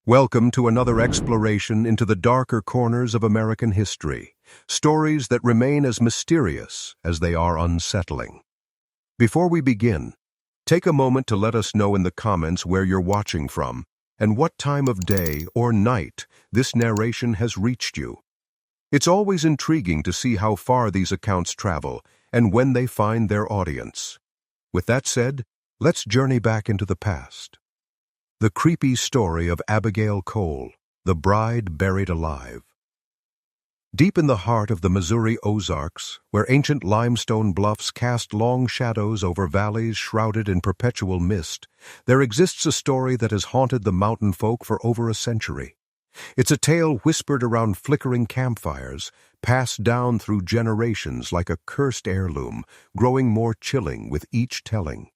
Welcome to another exploration into the darker corners of American history, stories that remain as mysterious as they are unsettling. Before we begin, take a moment to let us know in the comments where you're watching from and what time of day or night this narration has reached you. It's always intriguing to see how far these accounts travel and when they find their audience. With that said, let's journey back into the past. The creepy story of Abigail Cole, the bride buried alive. Deep in the heart of the Missouri Ozarks, where ancient limestone bluffs cast long shadows over valleys shrouded in perpetual mist, there exists a story that has haunted the mountain folk for over a century. It's a tale whispered around flickering campfires, passed down through generations like a cursed heirloom, growing more chilling with each telling.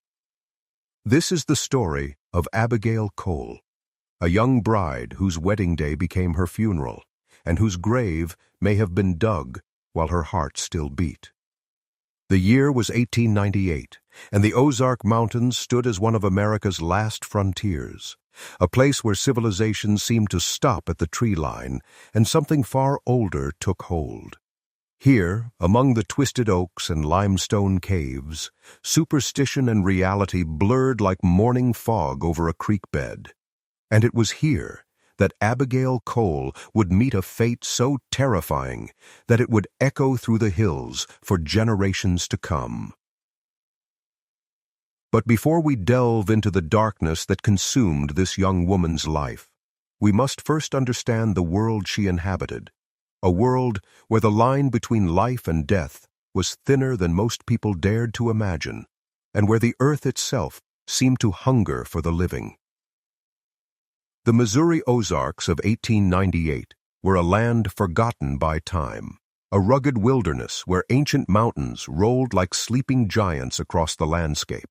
This is the story of Abigail Cole, a young bride whose wedding day became her funeral, and whose grave may have been dug while her heart still beat. The year was 1898, and the Ozark Mountains stood as one of America's last frontiers, a place where civilization seemed to stop at the tree line, and something far older took hold. Here, among the twisted oaks and limestone caves, superstition and reality blurred like morning fog over a creek bed. And it was here that Abigail Cole would meet a fate so terrifying that it would echo through the hills for generations to come. But before we delve into the darkness that consumed this young woman's life, we must first understand the world she inhabited. A world where the line between life and death was thinner than most people dared to imagine, and where the earth itself seemed to hunger for the living. The Missouri Ozarks of 1898 were a land forgotten by time, a rugged wilderness where ancient mountains rolled like sleeping giants across the landscape.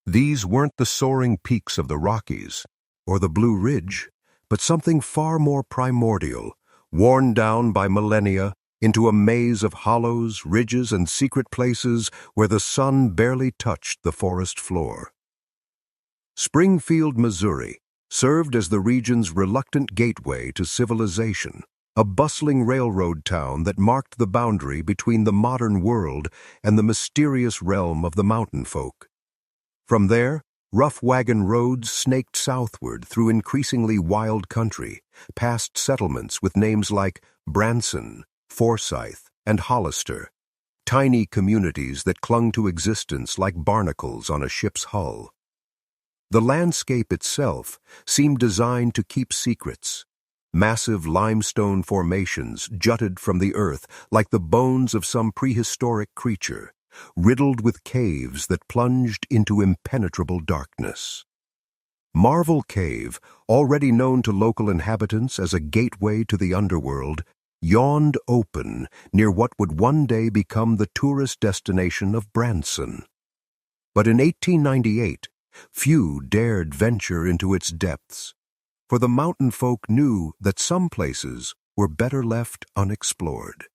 These weren't the soaring peaks of the Rockies or the Blue Ridge, but something far more primordial, worn down by millennia into a maze of hollows, ridges, and secret places where the sun barely touched the forest floor. Springfield, Missouri, served as the region's reluctant gateway to civilization, a bustling railroad town that marked the boundary between the modern world and the mysterious realm of the mountain folk. From there, rough wagon roads snaked southward through increasingly wild country, past settlements with names like Branson, Forsyth, and Hollister, tiny communities that clung to existence like barnacles on a ship's hull. The landscape itself seemed designed to keep secrets. Massive limestone formations jutted from the earth like the bones of some prehistoric creature, riddled with caves that plunged into impenetrable darkness. Marvel Cave, already known to local inhabitants as a gateway to the underworld, yawned open near what would one day become the tourist destination of Branson. But in 1898, few dared venture into its depths, for the mountain folk knew that some places were better left unexplored.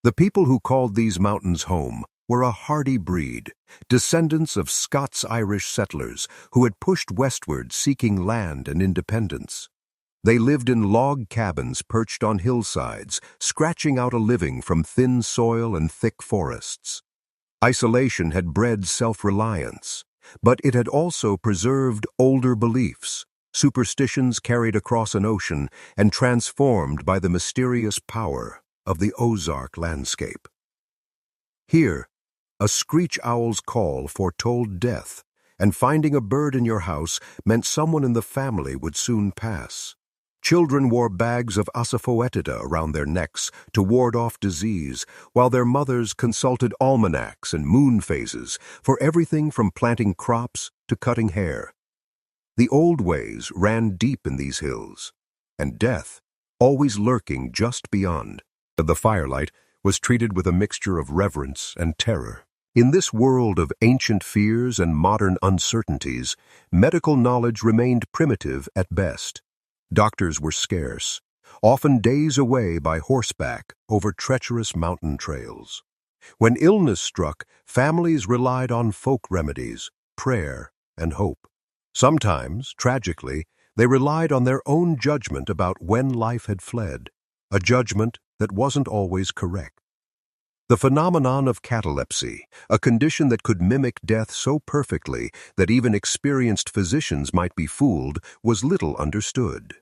The people who called these mountains home were a hardy breed, descendants of Scots-Irish settlers who had pushed westward seeking land and independence. They lived in log cabins perched on hillsides, scratching out a living from thin soil and thick forests. Isolation had bred self-reliance, but it had also preserved older beliefs, superstitions carried across an ocean and transformed by the mysterious power of the Ozark landscape. Here, a screech owl's call foretold death, and finding a bird in your house meant someone in the family would soon pass. Children wore bags of asafoetida around their necks to ward off disease, while their mothers consulted almanacs and moon phases for everything from planting crops to cutting hair. The old ways ran deep in these hills, and death, always lurking just beyond. The firelight was treated with a mixture of reverence and terror. In this world of ancient fears and modern uncertainties, medical knowledge remained primitive at best. Doctors were scarce, often days away by horseback over treacherous mountain trails. When illness struck, families relied on folk remedies, prayer, and hope. Sometimes, tragically, They relied on their own judgment about when life had fled, a judgment that wasn't always correct. The phenomenon of catalepsy, a condition that could mimic death so perfectly that even experienced physicians might be fooled, was little understood.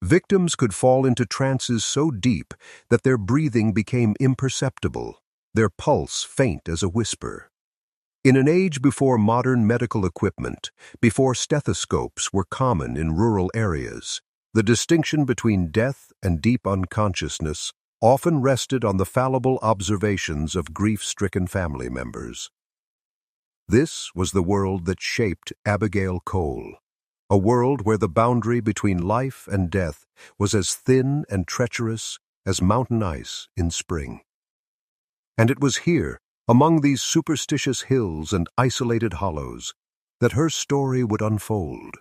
Victims could fall into trances so deep that their breathing became imperceptible, their pulse faint as a whisper. In an age before modern medical equipment, before stethoscopes were common in rural areas, the distinction between death and deep unconsciousness often rested on the fallible observations of grief-stricken family members. This was the world that shaped Abigail Cole, a world where the boundary between life and death was as thin and treacherous as mountain ice in spring. And it was here, among these superstitious hills and isolated hollows, that her story would unfold,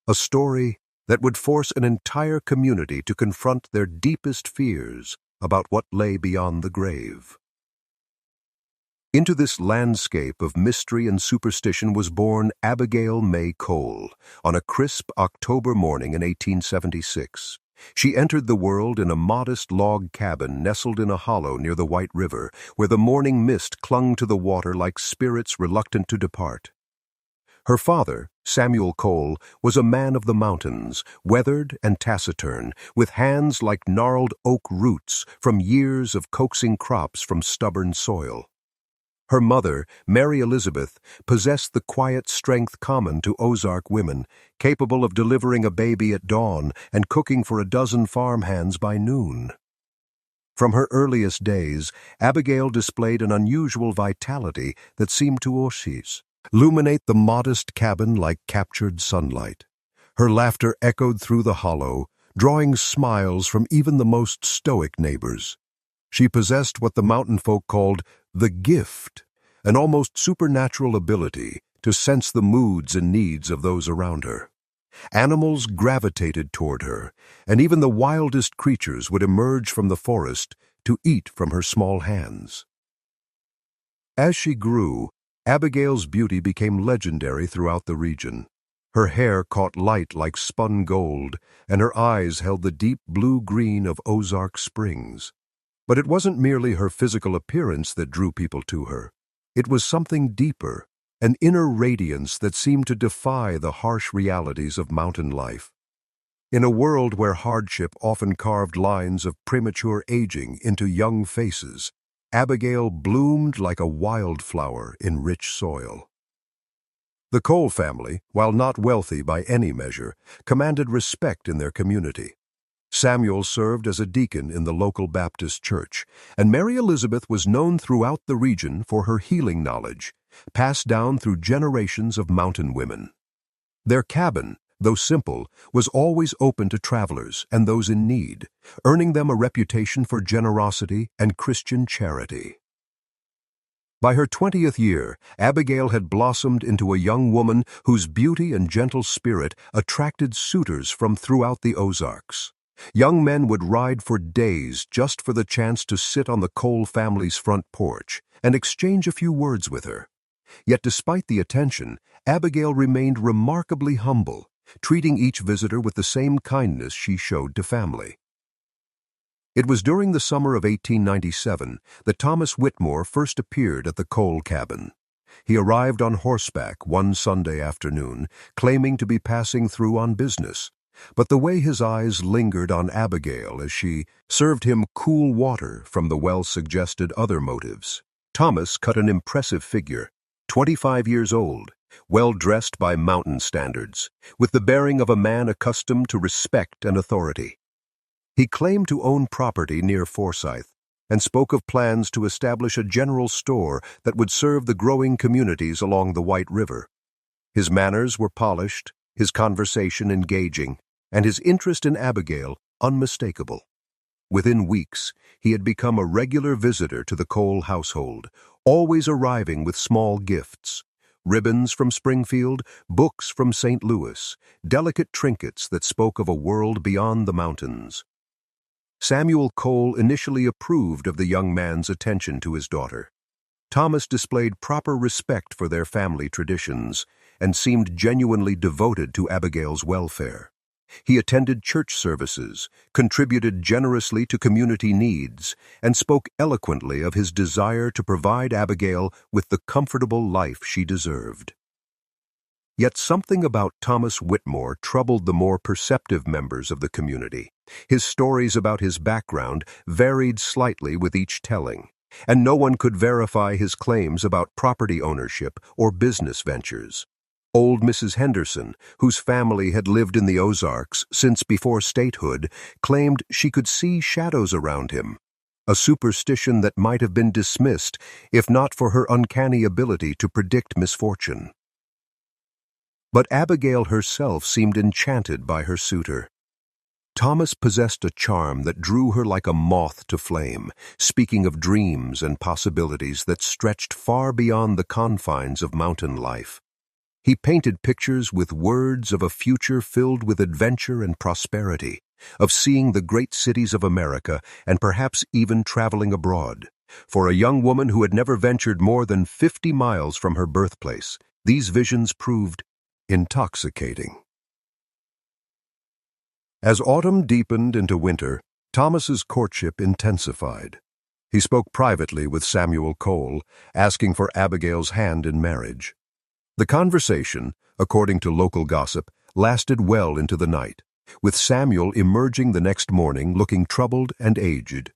a story that would force an entire community to confront their deepest fears about what lay beyond the grave. Into this landscape of mystery and superstition was born Abigail May Cole on a crisp October morning in 1876. She entered the world in a modest log cabin nestled in a hollow near the White River, where the morning mist clung to the water like spirits reluctant to depart. Her father, Samuel Cole, was a man of the mountains, weathered and taciturn, with hands like gnarled oak roots from years of coaxing crops from stubborn soil. Her mother, Mary Elizabeth, possessed the quiet strength common to Ozark women, capable of delivering a baby at dawn and cooking for a dozen farmhands by noon. From her earliest days, Abigail displayed an unusual vitality that seemed to illuminate the modest cabin like captured sunlight. Her laughter echoed through the hollow, drawing smiles from even the most stoic neighbors. She possessed what the mountain folk called the gift, an almost supernatural ability to sense the moods and needs of those around her. Animals gravitated toward her, and even the wildest creatures would emerge from the forest to eat from her small hands. As she grew, Abigail's beauty became legendary throughout the region. Her hair caught light like spun gold, and her eyes held the deep blue-green of Ozark Springs. But it wasn't merely her physical appearance that drew people to her. It was something deeper, an inner radiance that seemed to defy the harsh realities of mountain life. In a world where hardship often carved lines of premature aging into young faces, Abigail bloomed like a wildflower in rich soil. The Cole family, while not wealthy by any measure, commanded respect in their community. Samuel served as a deacon in the local Baptist church, and Mary Elizabeth was known throughout the region for her healing knowledge, passed down through generations of mountain women. Their cabin, though simple, was always open to travelers and those in need, earning them a reputation for generosity and Christian charity. By her 20th year, Abigail had blossomed into a young woman whose beauty and gentle spirit attracted suitors from throughout the Ozarks. Young men would ride for days just for the chance to sit on the Cole family's front porch and exchange a few words with her. Yet despite the attention, Abigail remained remarkably humble, treating each visitor with the same kindness she showed to family. It was during the summer of 1897 that Thomas Whitmore first appeared at the Cole cabin. He arrived on horseback one Sunday afternoon, claiming to be passing through on business. But the way his eyes lingered on Abigail as she served him cool water from the well suggested other motives. Thomas cut an impressive figure, 25 years old, well-dressed by mountain standards, with the bearing of a man accustomed to respect and authority. He claimed to own property near Forsyth and spoke of plans to establish a general store that would serve the growing communities along the White River. His manners were polished, his conversation engaging, and his interest in Abigail unmistakable. Within weeks, he had become a regular visitor to the Cole household, always arriving with small gifts: ribbons from Springfield, books from St. Louis, delicate trinkets that spoke of a world beyond the mountains. Samuel Cole initially approved of the young man's attention to his daughter. Thomas displayed proper respect for their family traditions and seemed genuinely devoted to Abigail's welfare. He attended church services, contributed generously to community needs, and spoke eloquently of his desire to provide Abigail with the comfortable life she deserved. Yet something about Thomas Whitmore troubled the more perceptive members of the community. His stories about his background varied slightly with each telling, and no one could verify his claims about property ownership or business ventures. Old Mrs. Henderson, whose family had lived in the Ozarks since before statehood, claimed she could see shadows around him, a superstition that might have been dismissed if not for her uncanny ability to predict misfortune. But Abigail herself seemed enchanted by her suitor. Thomas possessed a charm that drew her like a moth to flame, speaking of dreams and possibilities that stretched far beyond the confines of mountain life. He painted pictures with words of a future filled with adventure and prosperity, of seeing the great cities of America and perhaps even traveling abroad. For a young woman who had never ventured more than 50 miles from her birthplace, these visions proved intoxicating. As autumn deepened into winter, Thomas's courtship intensified. He spoke privately with Samuel Cole, asking for Abigail's hand in marriage. The conversation, according to local gossip, lasted well into the night, with Samuel emerging the next morning looking troubled and aged.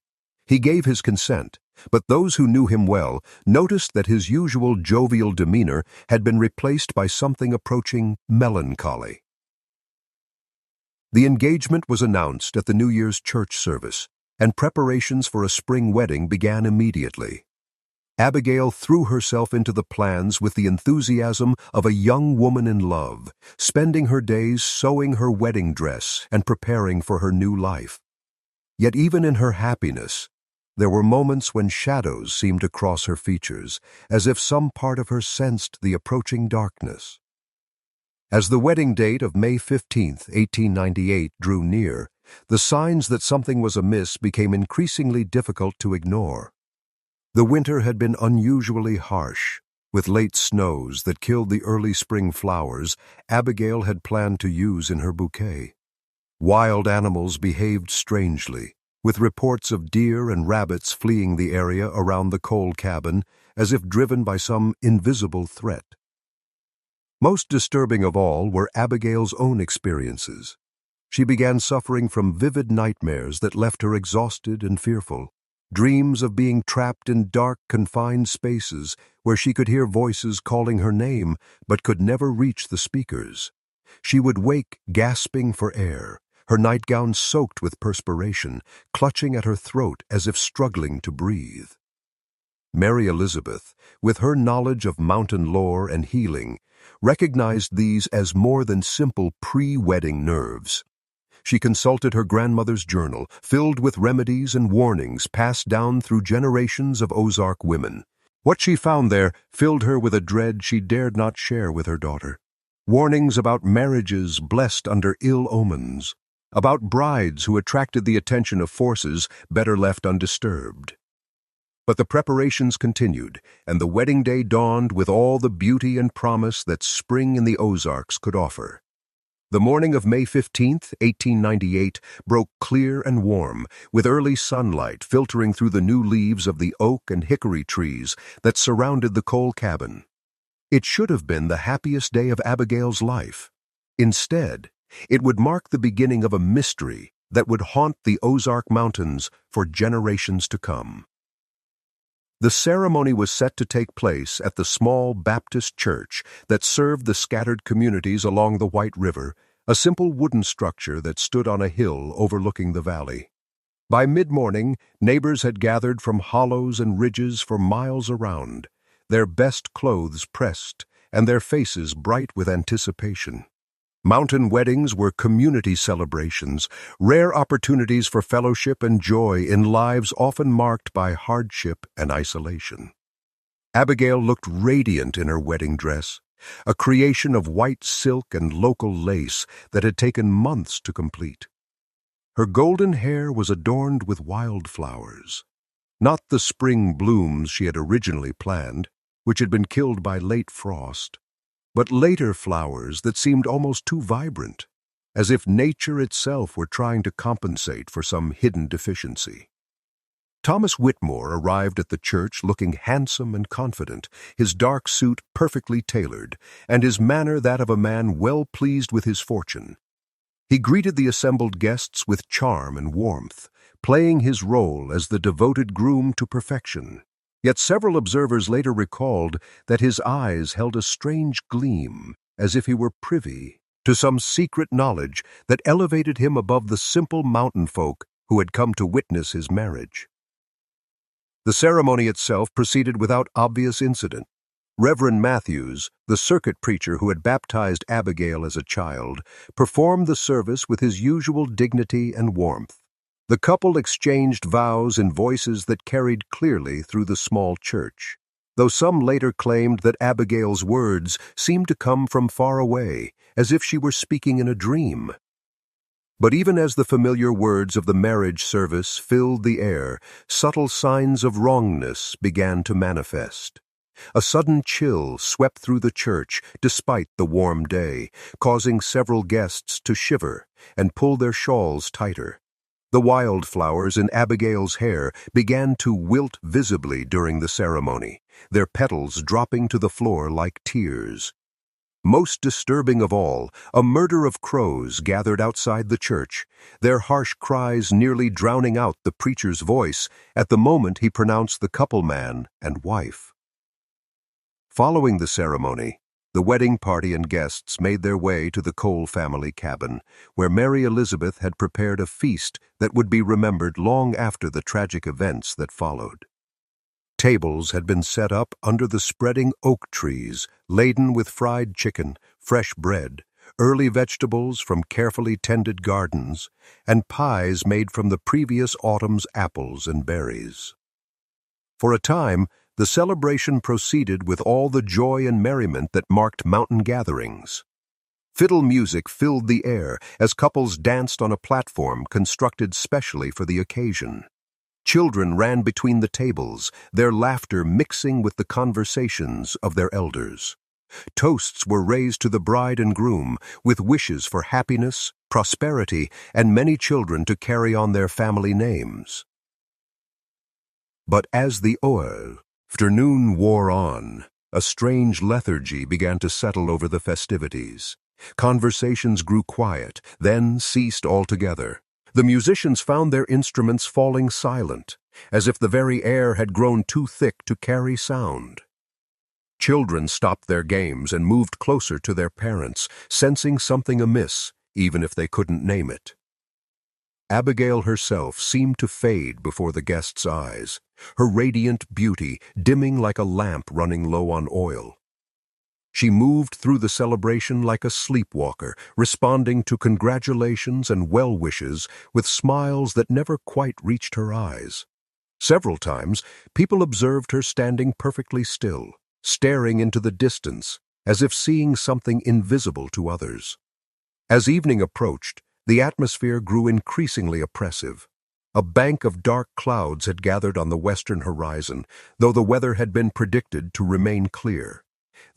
He gave his consent, but those who knew him well noticed that his usual jovial demeanor had been replaced by something approaching melancholy. The engagement was announced at the New Year's church service, and preparations for a spring wedding began immediately. Abigail threw herself into the plans with the enthusiasm of a young woman in love, spending her days sewing her wedding dress and preparing for her new life. Yet even in her happiness, there were moments when shadows seemed to cross her features, as if some part of her sensed the approaching darkness. As the wedding date of May 15, 1898, drew near, the signs that something was amiss became increasingly difficult to ignore. The winter had been unusually harsh, with late snows that killed the early spring flowers Abigail had planned to use in her bouquet. Wild animals behaved strangely, with reports of deer and rabbits fleeing the area around the Cole cabin as if driven by some invisible threat. Most disturbing of all were Abigail's own experiences. She began suffering from vivid nightmares that left her exhausted and fearful, dreams of being trapped in dark, confined spaces where she could hear voices calling her name but could never reach the speakers. She would wake gasping for air, her nightgown soaked with perspiration, clutching at her throat as if struggling to breathe. Mary Elizabeth, with her knowledge of mountain lore and healing, recognized these as more than simple pre-wedding nerves. She consulted her grandmother's journal, filled with remedies and warnings passed down through generations of Ozark women. What she found there filled her with a dread she dared not share with her daughter. Warnings about marriages blessed under ill omens, about brides who attracted the attention of forces better left undisturbed. But the preparations continued, and the wedding day dawned with all the beauty and promise that spring in the Ozarks could offer. The morning of May 15, 1898, broke clear and warm, with early sunlight filtering through the new leaves of the oak and hickory trees that surrounded the Cole cabin. It should have been the happiest day of Abigail's life. Instead, it would mark the beginning of a mystery that would haunt the Ozark Mountains for generations to come. The ceremony was set to take place at the small Baptist church that served the scattered communities along the White River, a simple wooden structure that stood on a hill overlooking the valley. By mid-morning, neighbors had gathered from hollows and ridges for miles around, their best clothes pressed and their faces bright with anticipation. Mountain weddings were community celebrations, rare opportunities for fellowship and joy in lives often marked by hardship and isolation. Abigail looked radiant in her wedding dress, a creation of white silk and local lace that had taken months to complete. Her golden hair was adorned with wildflowers, not the spring blooms she had originally planned, which had been killed by late frost, but later flowers that seemed almost too vibrant. as if nature itself were trying to compensate for some hidden deficiency. Thomas Whitmore arrived at the church looking handsome and confident, his dark suit perfectly tailored, and his manner that of a man well pleased with his fortune. He greeted the assembled guests with charm and warmth, playing his role as the devoted groom to perfection. Yet several observers later recalled that his eyes held a strange gleam, as if he were privy to some secret knowledge that elevated him above the simple mountain folk who had come to witness his marriage. The ceremony itself proceeded without obvious incident. Reverend Matthews, the circuit preacher who had baptized Abigail as a child, performed the service with his usual dignity and warmth. The couple exchanged vows in voices that carried clearly through the small church, though some later claimed that Abigail's words seemed to come from far away, as if she were speaking in a dream. But even as the familiar words of the marriage service filled the air, subtle signs of wrongness began to manifest. A sudden chill swept through the church despite the warm day, causing several guests to shiver and pull their shawls tighter. The wildflowers in Abigail's hair began to wilt visibly during the ceremony, their petals dropping to the floor like tears. Most disturbing of all, a murder of crows gathered outside the church, their harsh cries nearly drowning out the preacher's voice at the moment he pronounced the couple man and wife. Following the ceremony, the wedding party and guests made their way to the Cole family cabin, where Mary Elizabeth had prepared a feast that would be remembered long after the tragic events that followed. Tables had been set up under the spreading oak trees, laden with fried chicken, fresh bread, early vegetables from carefully tended gardens, and pies made from the previous autumn's apples and berries. For a time, the celebration proceeded with all the joy and merriment that marked mountain gatherings. Fiddle music filled the air as couples danced on a platform constructed specially for the occasion. Children ran between the tables, their laughter mixing with the conversations of their elders. Toasts were raised to the bride and groom, with wishes for happiness, prosperity, and many children to carry on their family names. But as the afternoon wore on, a strange lethargy began to settle over the festivities. Conversations grew quiet, then ceased altogether. The musicians found their instruments falling silent, as if the very air had grown too thick to carry sound. Children stopped their games and moved closer to their parents, sensing something amiss, even if they couldn't name it. Abigail herself seemed to fade before the guests' eyes, her radiant beauty dimming like a lamp running low on oil. She moved through the celebration like a sleepwalker, responding to congratulations and well-wishes with smiles that never quite reached her eyes. Several times, people observed her standing perfectly still, staring into the distance, as if seeing something invisible to others. As evening approached, the atmosphere grew increasingly oppressive. A bank of dark clouds had gathered on the western horizon, though the weather had been predicted to remain clear.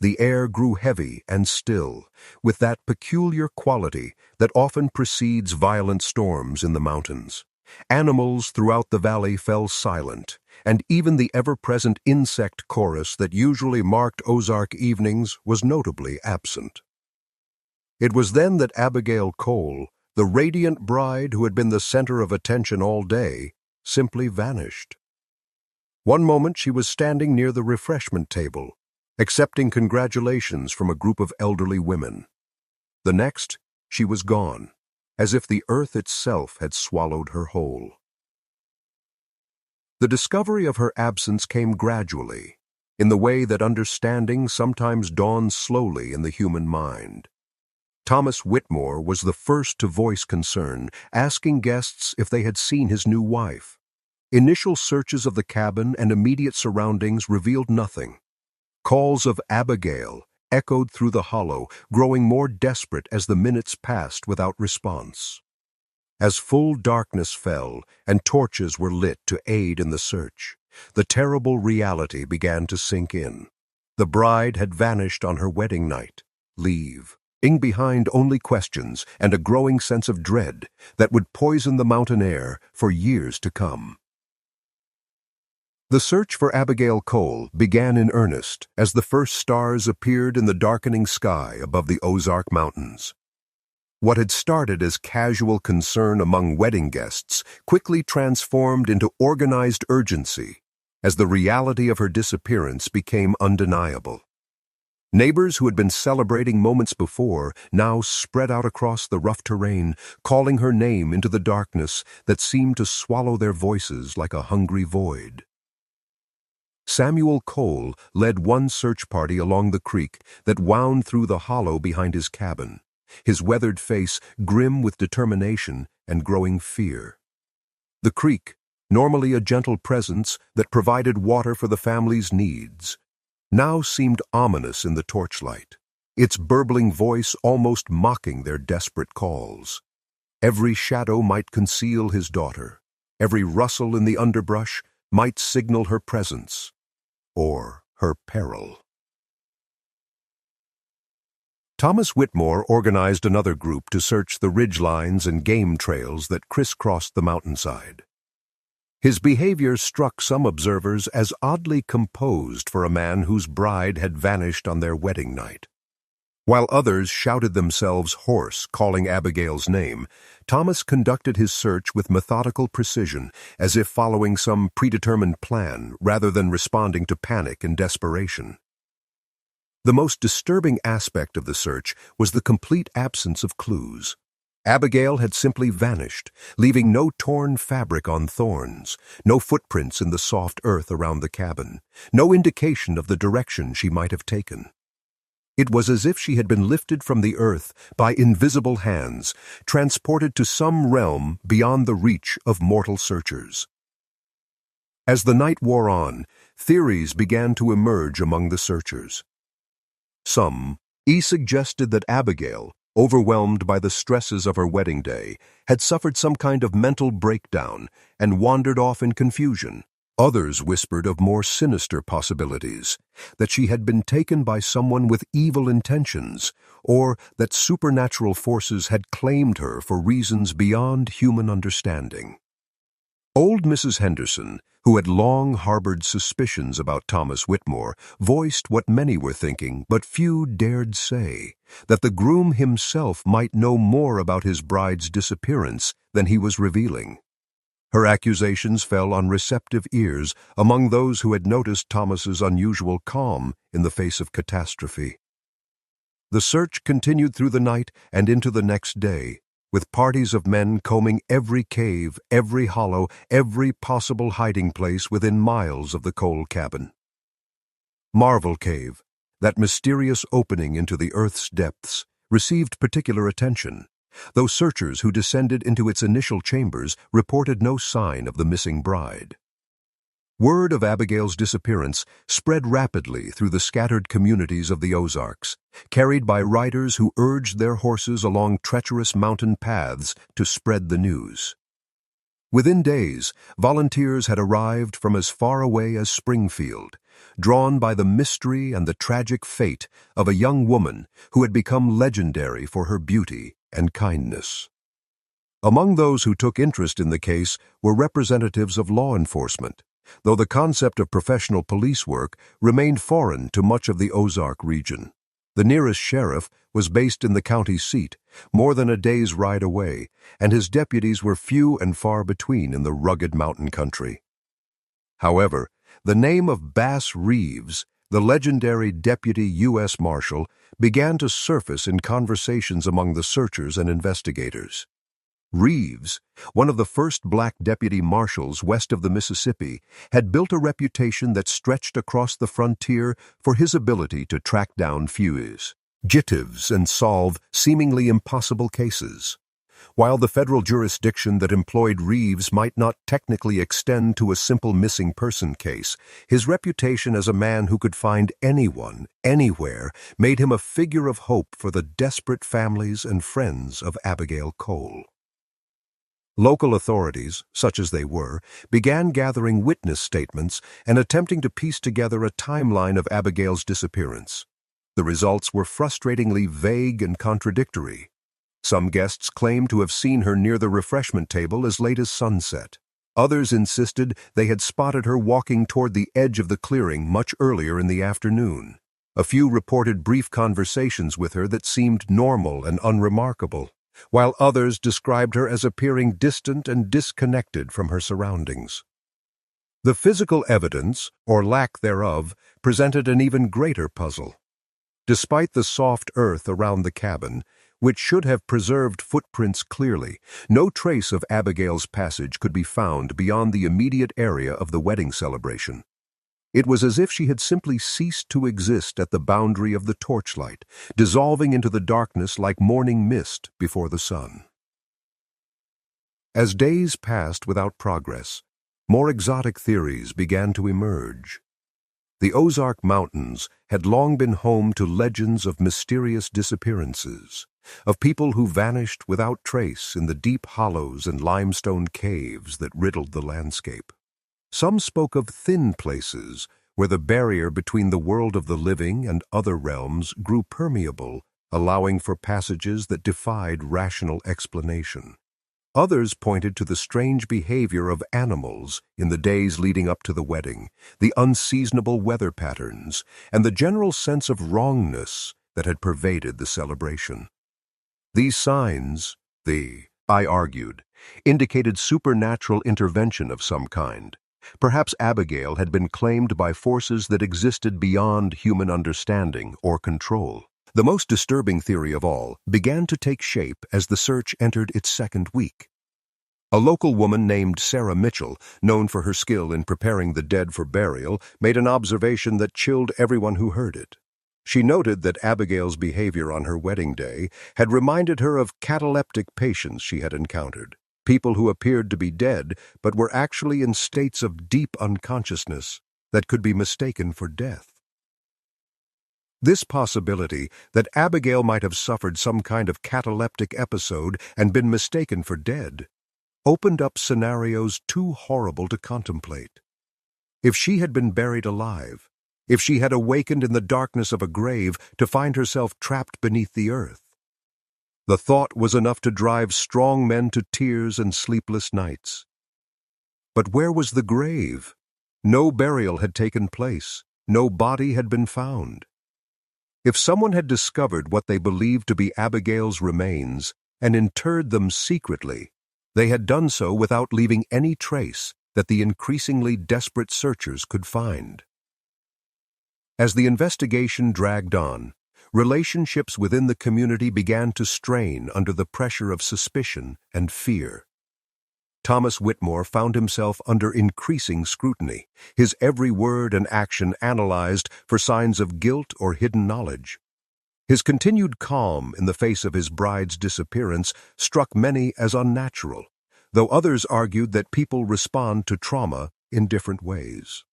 The air grew heavy and still, with that peculiar quality that often precedes violent storms in the mountains. Animals throughout the valley fell silent, and even the ever-present insect chorus that usually marked Ozark evenings was notably absent. It was then that Abigail Cole, the radiant bride who had been the center of attention all day, simply vanished. One moment she was standing near the refreshment table, accepting congratulations from a group of elderly women. The next, she was gone, as if the earth itself had swallowed her whole. The discovery of her absence came gradually, in the way that understanding sometimes dawns slowly in the human mind. Thomas Whitmore was the first to voice concern, asking guests if they had seen his new wife. Initial searches of the cabin and immediate surroundings revealed nothing. Calls of Abigail echoed through the hollow, growing more desperate as the minutes passed without response. As full darkness fell and torches were lit to aid in the search, the terrible reality began to sink in. The bride had vanished on her wedding night, leave, behind only questions and a growing sense of dread that would poison the mountain air for years to come. The search for Abigail Cole began in earnest as the first stars appeared in the darkening sky above the Ozark Mountains. What had started as casual concern among wedding guests quickly transformed into organized urgency as the reality of her disappearance became undeniable. Neighbors who had been celebrating moments before now spread out across the rough terrain, calling her name into the darkness that seemed to swallow their voices like a hungry void. Samuel Cole led one search party along the creek that wound through the hollow behind his cabin, his weathered face grim with determination and growing fear. The creek, normally a gentle presence that provided water for the family's needs, now seemed ominous in the torchlight, its burbling voice almost mocking their desperate calls. Every shadow might conceal his daughter. Every rustle in the underbrush might signal her presence or her peril. Thomas Whitmore organized another group to search the ridgelines and game trails that crisscrossed the mountainside. His behavior struck some observers as oddly composed for a man whose bride had vanished on their wedding night. While others shouted themselves hoarse, calling Abigail's name, Thomas conducted his search with methodical precision, as if following some predetermined plan rather than responding to panic and desperation. The most disturbing aspect of the search was the complete absence of clues. Abigail had simply vanished, leaving no torn fabric on thorns, no footprints in the soft earth around the cabin, no indication of the direction she might have taken. It was as if she had been lifted from the earth by invisible hands, transported to some realm beyond the reach of mortal searchers. As the night wore on, theories began to emerge among the searchers. Some suggested that Abigail, overwhelmed by the stresses of her wedding day, had suffered some kind of mental breakdown and wandered off in confusion. Others whispered of more sinister possibilities, that she had been taken by someone with evil intentions, or that supernatural forces had claimed her for reasons beyond human understanding. Old Mrs. Henderson, who had long harbored suspicions about Thomas Whitmore, voiced what many were thinking, but few dared say, that the groom himself might know more about his bride's disappearance than he was revealing. Her accusations fell on receptive ears among those who had noticed Thomas's unusual calm in the face of catastrophe. The search continued through the night and into the next day, with parties of men combing every cave, every hollow, every possible hiding place within miles of the Cole cabin. Marvel Cave, that mysterious opening into the earth's depths, received particular attention, though searchers who descended into its initial chambers reported no sign of the missing bride. Word of Abigail's disappearance spread rapidly through the scattered communities of the Ozarks, carried by riders who urged their horses along treacherous mountain paths to spread the news. Within days, volunteers had arrived from as far away as Springfield, drawn by the mystery and the tragic fate of a young woman who had become legendary for her beauty and kindness. Among those who took interest in the case were representatives of law enforcement, though the concept of professional police work remained foreign to much of the Ozark region. The nearest sheriff was based in the county seat, more than a day's ride away, and his deputies were few and far between in the rugged mountain country. However, the name of Bass Reeves, the legendary deputy U.S. Marshal, began to surface in conversations among the searchers and investigators. Reeves, one of the first black deputy marshals west of the Mississippi, had built a reputation that stretched across the frontier for his ability to track down fugitives and solve seemingly impossible cases. While the federal jurisdiction that employed Reeves might not technically extend to a simple missing person case, his reputation as a man who could find anyone, anywhere, made him a figure of hope for the desperate families and friends of Abigail Cole. Local authorities, such as they were, began gathering witness statements and attempting to piece together a timeline of Abigail's disappearance. The results were frustratingly vague and contradictory. Some guests claimed to have seen her near the refreshment table as late as sunset. Others insisted they had spotted her walking toward the edge of the clearing much earlier in the afternoon. A few reported brief conversations with her that seemed normal and unremarkable, while others described her as appearing distant and disconnected from her surroundings. The physical evidence, or lack thereof, presented an even greater puzzle. Despite the soft earth around the cabin, which should have preserved footprints clearly, no trace of Abigail's passage could be found beyond the immediate area of the wedding celebration. It was as if she had simply ceased to exist at the boundary of the torchlight, dissolving into the darkness like morning mist before the sun. As days passed without progress, more exotic theories began to emerge. The Ozark Mountains had long been home to legends of mysterious disappearances, of people who vanished without trace in the deep hollows and limestone caves that riddled the landscape. Some spoke of thin places where the barrier between the world of the living and other realms grew permeable, allowing for passages that defied rational explanation. Others pointed to the strange behavior of animals in the days leading up to the wedding, the unseasonable weather patterns, and the general sense of wrongness that had pervaded the celebration. These signs, I argued, indicated supernatural intervention of some kind. Perhaps Abigail had been claimed by forces that existed beyond human understanding or control. The most disturbing theory of all began to take shape as the search entered its second week. A local woman named Sarah Mitchell, known for her skill in preparing the dead for burial, made an observation that chilled everyone who heard it. She noted that Abigail's behavior on her wedding day had reminded her of cataleptic patients she had encountered, people who appeared to be dead but were actually in states of deep unconsciousness that could be mistaken for death. This possibility that Abigail might have suffered some kind of cataleptic episode and been mistaken for dead opened up scenarios too horrible to contemplate. If she had been buried alive, if she had awakened in the darkness of a grave to find herself trapped beneath the earth, the thought was enough to drive strong men to tears and sleepless nights. But where was the grave? No burial had taken place. No body had been found. If someone had discovered what they believed to be Abigail's remains and interred them secretly, they had done so without leaving any trace that the increasingly desperate searchers could find. As the investigation dragged on, relationships within the community began to strain under the pressure of suspicion and fear. Thomas Whitmore found himself under increasing scrutiny, his every word and action analyzed for signs of guilt or hidden knowledge. His continued calm in the face of his bride's disappearance struck many as unnatural, though others argued that people respond to trauma in different ways.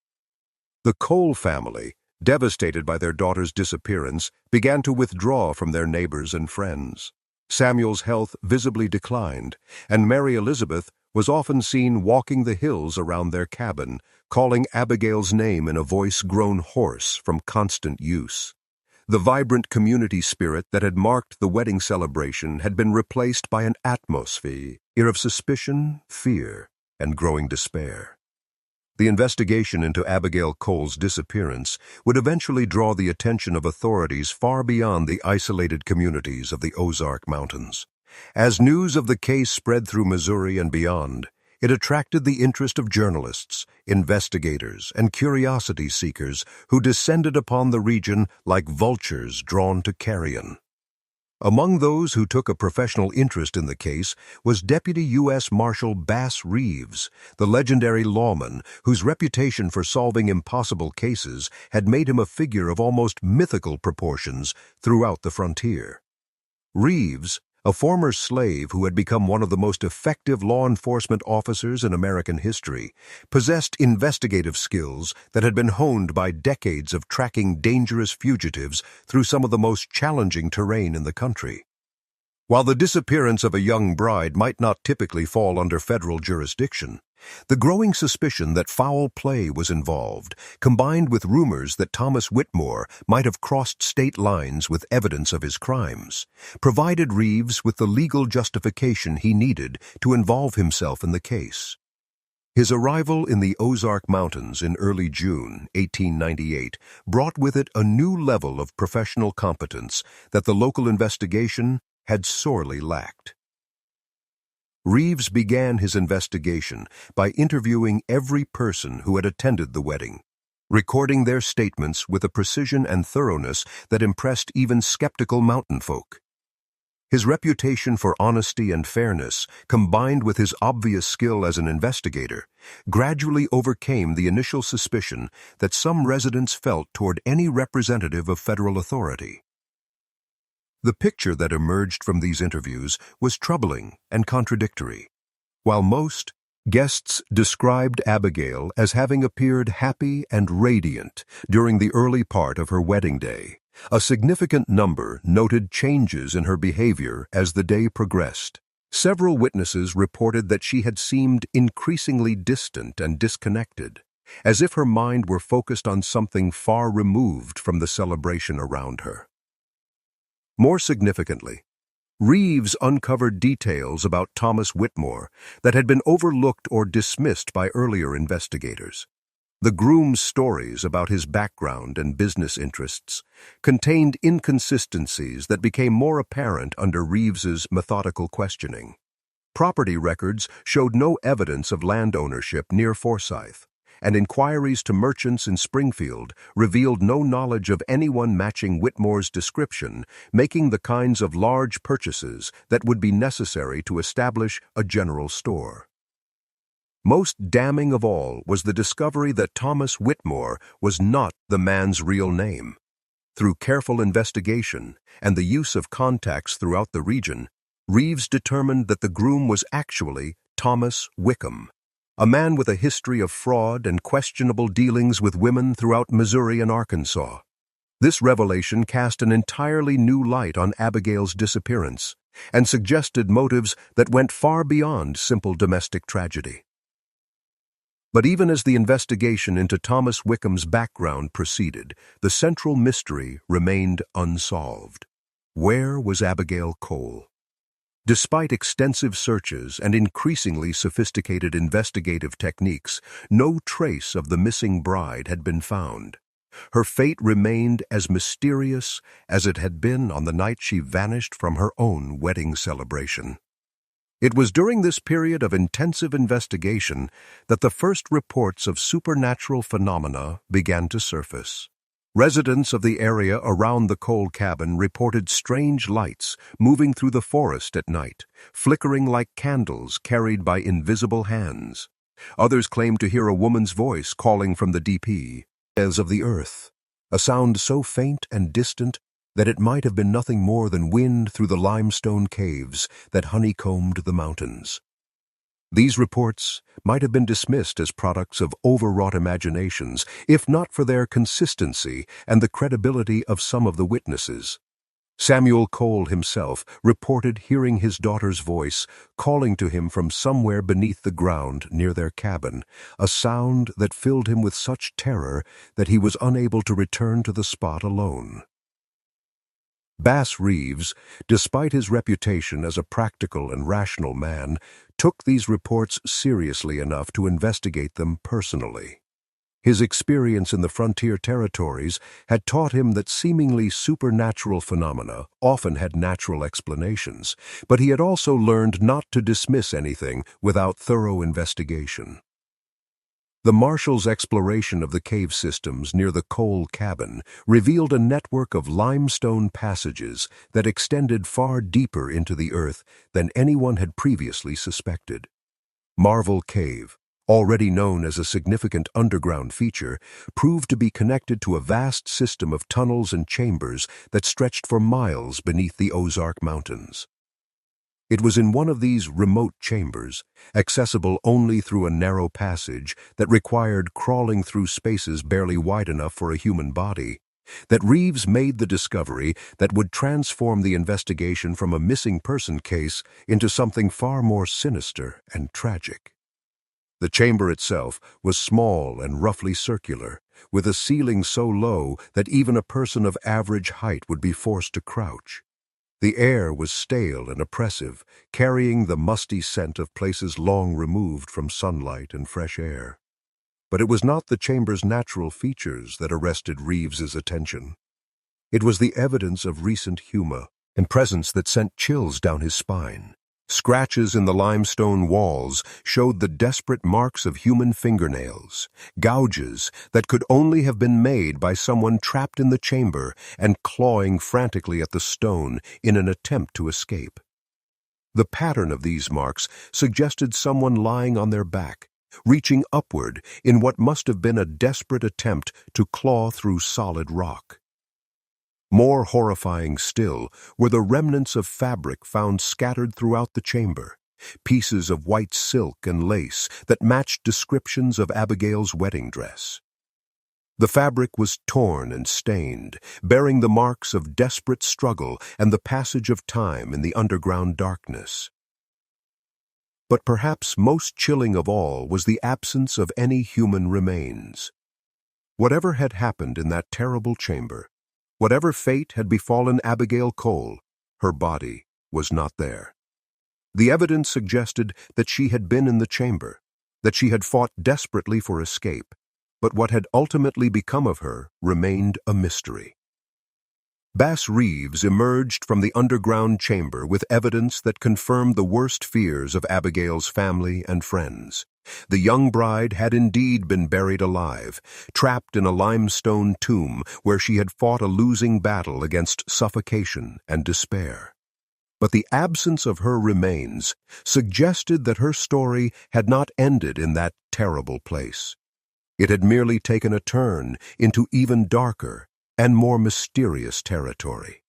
The Cole family, devastated by their daughter's disappearance, began to withdraw from their neighbors and friends. Samuel's health visibly declined, and Mary Elizabeth was often seen walking the hills around their cabin, calling Abigail's name in a voice grown hoarse from constant use. The vibrant community spirit that had marked the wedding celebration had been replaced by an atmosphere of suspicion, fear, and growing despair. The investigation into Abigail Cole's disappearance would eventually draw the attention of authorities far beyond the isolated communities of the Ozark Mountains. As news of the case spread through Missouri and beyond, it attracted the interest of journalists, investigators, and curiosity seekers who descended upon the region like vultures drawn to carrion. Among those who took a professional interest in the case was Deputy U.S. Marshal Bass Reeves, the legendary lawman whose reputation for solving impossible cases had made him a figure of almost mythical proportions throughout the frontier. Reeves, a former slave who had become one of the most effective law enforcement officers in American history, possessed investigative skills that had been honed by decades of tracking dangerous fugitives through some of the most challenging terrain in the country. While the disappearance of a young bride might not typically fall under federal jurisdiction, The growing suspicion that foul play was involved, combined with rumors that Thomas Whitmore might have crossed state lines with evidence of his crimes, provided Reeves with the legal justification he needed to involve himself in the case. His arrival in the Ozark Mountains in early June 1898 brought with it a new level of professional competence that the local investigation had sorely lacked. Reeves began his investigation by interviewing every person who had attended the wedding, recording their statements with a precision and thoroughness that impressed even skeptical mountain folk. His reputation for honesty and fairness, combined with his obvious skill as an investigator, gradually overcame the initial suspicion that some residents felt toward any representative of federal authority. The picture that emerged from these interviews was troubling and contradictory. While most guests described Abigail as having appeared happy and radiant during the early part of her wedding day, a significant number noted changes in her behavior as the day progressed. Several witnesses reported that she had seemed increasingly distant and disconnected, as if her mind were focused on something far removed from the celebration around her. More significantly, Reeves uncovered details about Thomas Whitmore that had been overlooked or dismissed by earlier investigators. The groom's stories about his background and business interests contained inconsistencies that became more apparent under Reeves's methodical questioning. Property records showed no evidence of land ownership near Forsyth, and inquiries to merchants in Springfield revealed no knowledge of anyone matching Whitmore's description, making the kinds of large purchases that would be necessary to establish a general store. Most damning of all was the discovery that Thomas Whitmore was not the man's real name. Through careful investigation and the use of contacts throughout the region, Reeves determined that the groom was actually Thomas Wickham, a man with a history of fraud and questionable dealings with women throughout Missouri and Arkansas. This revelation cast an entirely new light on Abigail's disappearance and suggested motives that went far beyond simple domestic tragedy. But even as the investigation into Thomas Wickham's background proceeded, the central mystery remained unsolved. Where was Abigail Cole? Despite extensive searches and increasingly sophisticated investigative techniques, no trace of the missing bride had been found. Her fate remained as mysterious as it had been on the night she vanished from her own wedding celebration. It was during this period of intensive investigation that the first reports of supernatural phenomena began to surface. Residents of the area around the Cole cabin reported strange lights moving through the forest at night, flickering like candles carried by invisible hands. Others claimed to hear a woman's voice calling from the deep as of the earth, a sound so faint and distant that it might have been nothing more than wind through the limestone caves that honeycombed the mountains. These reports might have been dismissed as products of overwrought imaginations, if not for their consistency and the credibility of some of the witnesses. Samuel Cole himself reported hearing his daughter's voice calling to him from somewhere beneath the ground near their cabin, a sound that filled him with such terror that he was unable to return to the spot alone. Bass Reeves, despite his reputation as a practical and rational man, took these reports seriously enough to investigate them personally. His experience in the frontier territories had taught him that seemingly supernatural phenomena often had natural explanations, but he had also learned not to dismiss anything without thorough investigation. The marshal's exploration of the cave systems near the Cole cabin revealed a network of limestone passages that extended far deeper into the earth than anyone had previously suspected. Marvel Cave, already known as a significant underground feature, proved to be connected to a vast system of tunnels and chambers that stretched for miles beneath the Ozark Mountains. It was in one of these remote chambers, accessible only through a narrow passage that required crawling through spaces barely wide enough for a human body, that Reeves made the discovery that would transform the investigation from a missing person case into something far more sinister and tragic. The chamber itself was small and roughly circular, with a ceiling so low that even a person of average height would be forced to crouch. The air was stale and oppressive, carrying the musty scent of places long removed from sunlight and fresh air. But it was not the chamber's natural features that arrested Reeves's attention. It was the evidence of recent humor and presence that sent chills down his spine. Scratches in the limestone walls showed the desperate marks of human fingernails, gouges that could only have been made by someone trapped in the chamber and clawing frantically at the stone in an attempt to escape. The pattern of these marks suggested someone lying on their back, reaching upward in what must have been a desperate attempt to claw through solid rock. More horrifying still were the remnants of fabric found scattered throughout the chamber, pieces of white silk and lace that matched descriptions of Abigail's wedding dress. The fabric was torn and stained, bearing the marks of desperate struggle and the passage of time in the underground darkness. But perhaps most chilling of all was the absence of any human remains. Whatever had happened in that terrible chamber, whatever fate had befallen Abigail Cole, her body was not there. The evidence suggested that she had been in the chamber, that she had fought desperately for escape, but what had ultimately become of her remained a mystery. Bass Reeves emerged from the underground chamber with evidence that confirmed the worst fears of Abigail's family and friends. The young bride had indeed been buried alive, trapped in a limestone tomb where she had fought a losing battle against suffocation and despair. But the absence of her remains suggested that her story had not ended in that terrible place. It had merely taken a turn into even darker and more mysterious territory.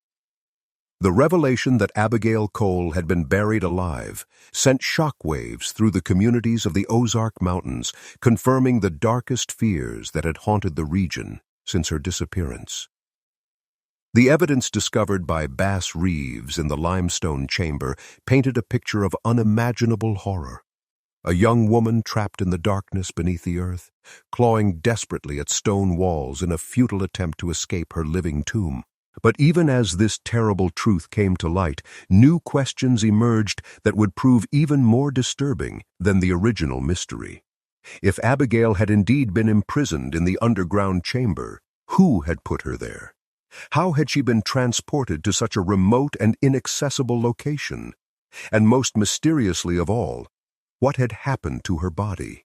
The revelation that Abigail Cole had been buried alive sent shockwaves through the communities of the Ozark Mountains, confirming the darkest fears that had haunted the region since her disappearance. The evidence discovered by Bass Reeves in the limestone chamber painted a picture of unimaginable horror. A young woman trapped in the darkness beneath the earth, clawing desperately at stone walls in a futile attempt to escape her living tomb. But even as this terrible truth came to light, new questions emerged that would prove even more disturbing than the original mystery. If Abigail had indeed been imprisoned in the underground chamber, who had put her there? How had she been transported to such a remote and inaccessible location? And most mysteriously of all, what had happened to her body?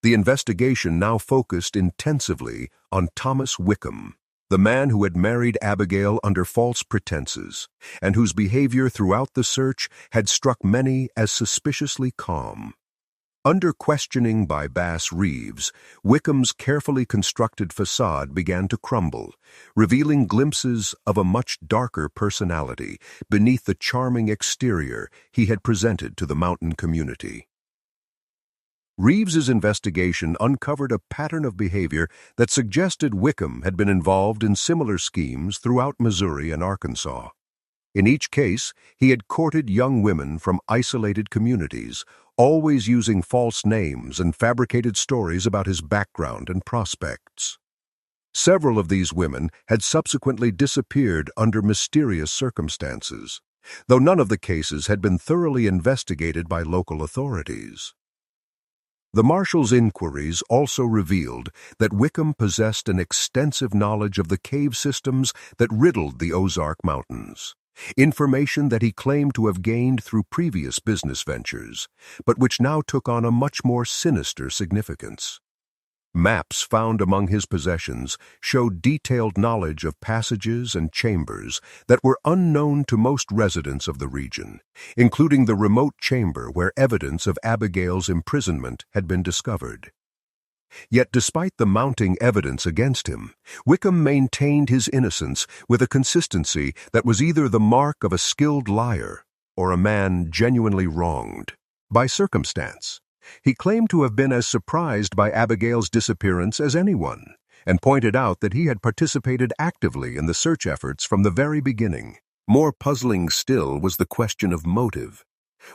The investigation now focused intensively on Thomas Wickham, the man who had married Abigail under false pretenses, and whose behavior throughout the search had struck many as suspiciously calm. Under questioning by Bass Reeves, Wickham's carefully constructed facade began to crumble, revealing glimpses of a much darker personality beneath the charming exterior he had presented to the mountain community. Reeves's investigation uncovered a pattern of behavior that suggested Wickham had been involved in similar schemes throughout Missouri and Arkansas. In each case, he had courted young women from isolated communities, always using false names and fabricated stories about his background and prospects. Several of these women had subsequently disappeared under mysterious circumstances, though none of the cases had been thoroughly investigated by local authorities. The marshal's inquiries also revealed that Wickham possessed an extensive knowledge of the cave systems that riddled the Ozark Mountains, information that he claimed to have gained through previous business ventures, but which now took on a much more sinister significance. Maps found among his possessions showed detailed knowledge of passages and chambers that were unknown to most residents of the region, including the remote chamber where evidence of Abigail's imprisonment had been discovered. Yet despite the mounting evidence against him, Wickham maintained his innocence with a consistency that was either the mark of a skilled liar or a man genuinely wronged by circumstance. He claimed to have been as surprised by Abigail's disappearance as anyone, and pointed out that he had participated actively in the search efforts from the very beginning. More puzzling still was the question of motive.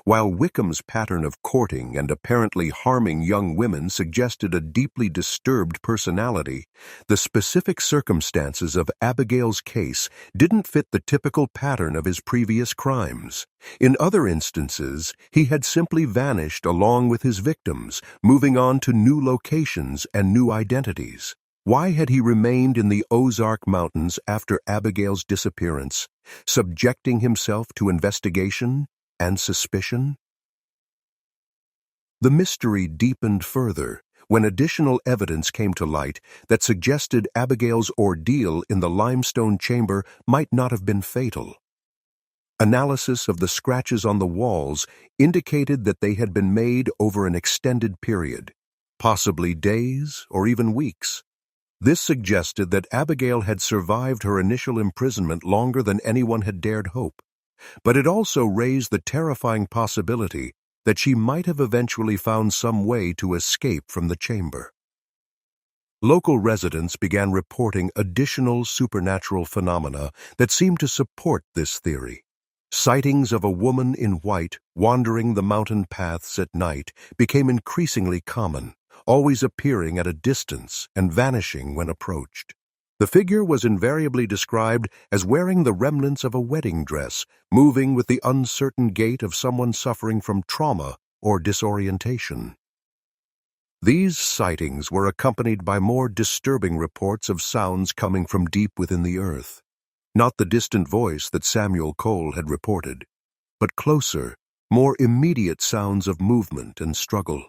While Wickham's pattern of courting and apparently harming young women suggested a deeply disturbed personality, the specific circumstances of Abigail's case didn't fit the typical pattern of his previous crimes. In other instances, he had simply vanished along with his victims, moving on to new locations and new identities. Why had he remained in the Ozark Mountains after Abigail's disappearance, subjecting himself to investigation and suspicion? The mystery deepened further when additional evidence came to light that suggested Abigail's ordeal in the limestone chamber might not have been fatal. Analysis of the scratches on the walls indicated that they had been made over an extended period, possibly days or even weeks. This suggested that Abigail had survived her initial imprisonment longer than anyone had dared hope. But it also raised the terrifying possibility that she might have eventually found some way to escape from the chamber. Local residents began reporting additional supernatural phenomena that seemed to support this theory. Sightings of a woman in white wandering the mountain paths at night became increasingly common, always appearing at a distance and vanishing when approached. The figure was invariably described as wearing the remnants of a wedding dress, moving with the uncertain gait of someone suffering from trauma or disorientation. These sightings were accompanied by more disturbing reports of sounds coming from deep within the earth. Not the distant voice that Abigail Cole had reported, but closer, more immediate sounds of movement and struggle.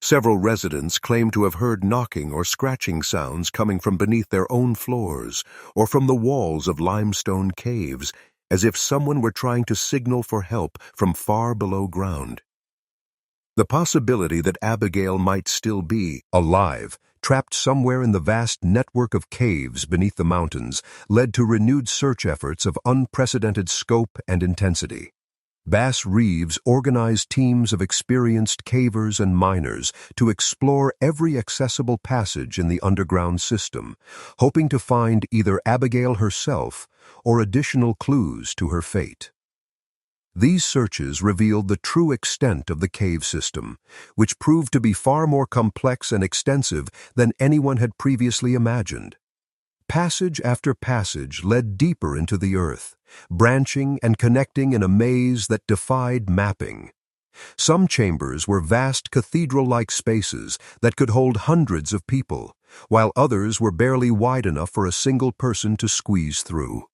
Several residents claimed to have heard knocking or scratching sounds coming from beneath their own floors or from the walls of limestone caves, as if someone were trying to signal for help from far below ground. The possibility that Abigail might still be alive, trapped somewhere in the vast network of caves beneath the mountains, led to renewed search efforts of unprecedented scope and intensity. Bass Reeves organized teams of experienced cavers and miners to explore every accessible passage in the underground system, hoping to find either Abigail herself or additional clues to her fate. These searches revealed the true extent of the cave system, which proved to be far more complex and extensive than anyone had previously imagined. Passage after passage led deeper into the earth, branching and connecting in a maze that defied mapping. Some chambers were vast cathedral-like spaces that could hold hundreds of people, while others were barely wide enough for a single person to squeeze through.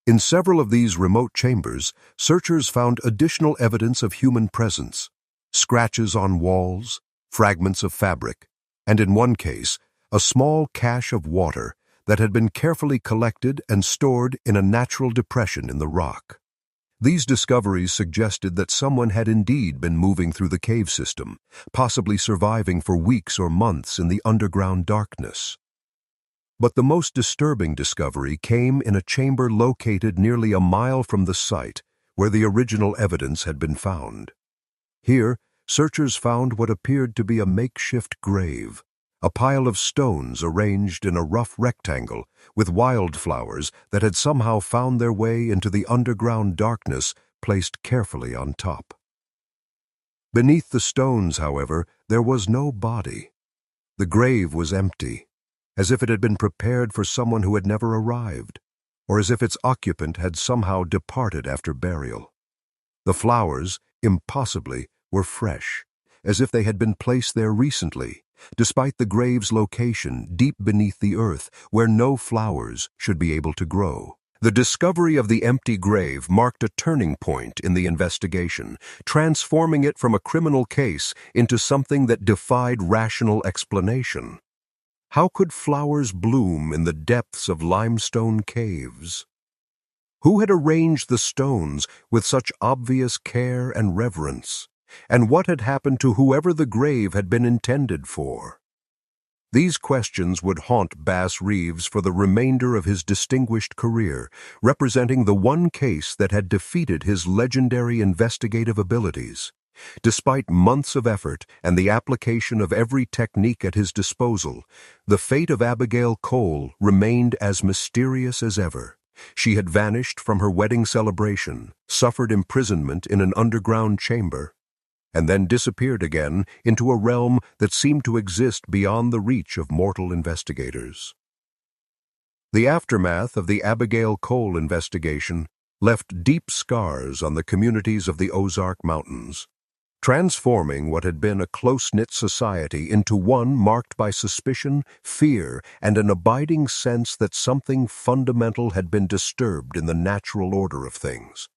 In several of these remote chambers, searchers found additional evidence of human presence: scratches on walls, fragments of fabric, and in one case, a small cache of water that had been carefully collected and stored in a natural depression in the rock. These discoveries suggested that someone had indeed been moving through the cave system, possibly surviving for weeks or months in the underground darkness. But the most disturbing discovery came in a chamber located nearly a mile from the site where the original evidence had been found. Here, searchers found what appeared to be a makeshift grave, a pile of stones arranged in a rough rectangle with wildflowers that had somehow found their way into the underground darkness placed carefully on top. Beneath the stones, however, there was no body. The grave was empty, as if it had been prepared for someone who had never arrived, or as if its occupant had somehow departed after burial. The flowers, impossibly, were fresh, as if they had been placed there recently, despite the grave's location deep beneath the earth where no flowers should be able to grow. The discovery of the empty grave marked a turning point in the investigation, transforming it from a criminal case into something that defied rational explanation. How could flowers bloom in the depths of limestone caves? Who had arranged the stones with such obvious care and reverence? And what had happened to whoever the grave had been intended for? These questions would haunt Bass Reeves for the remainder of his distinguished career, representing the one case that had defeated his legendary investigative abilities. Despite months of effort and the application of every technique at his disposal, the fate of Abigail Cole remained as mysterious as ever. She had vanished from her wedding celebration, suffered imprisonment in an underground chamber, and then disappeared again into a realm that seemed to exist beyond the reach of mortal investigators. The aftermath of the Abigail Cole investigation left deep scars on the communities of the Ozark Mountains, transforming what had been a close-knit society into one marked by suspicion, fear, and an abiding sense that something fundamental had been disturbed in the natural order of things.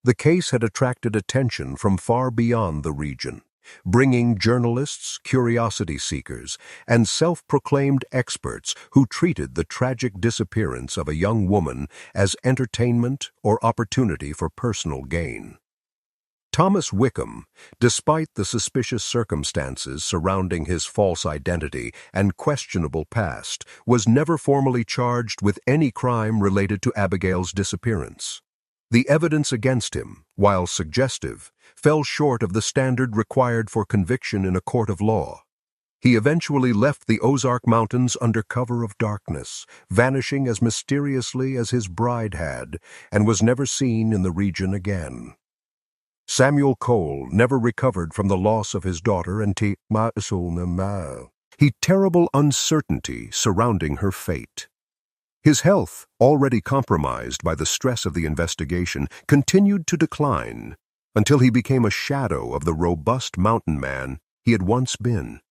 The case had attracted attention from far beyond the region, bringing journalists, curiosity seekers, and self-proclaimed experts who treated the tragic disappearance of a young woman as entertainment or opportunity for personal gain. Thomas Wickham, despite the suspicious circumstances surrounding his false identity and questionable past, was never formally charged with any crime related to Abigail's disappearance. The evidence against him, while suggestive, fell short of the standard required for conviction in a court of law. He eventually left the Ozark Mountains under cover of darkness, vanishing as mysteriously as his bride had, and was never seen in the region again. Samuel Cole never recovered from the loss of his daughter and terrible uncertainty surrounding her fate. His health, already compromised by the stress of the investigation, continued to decline until he became a shadow of the robust mountain man he had once been.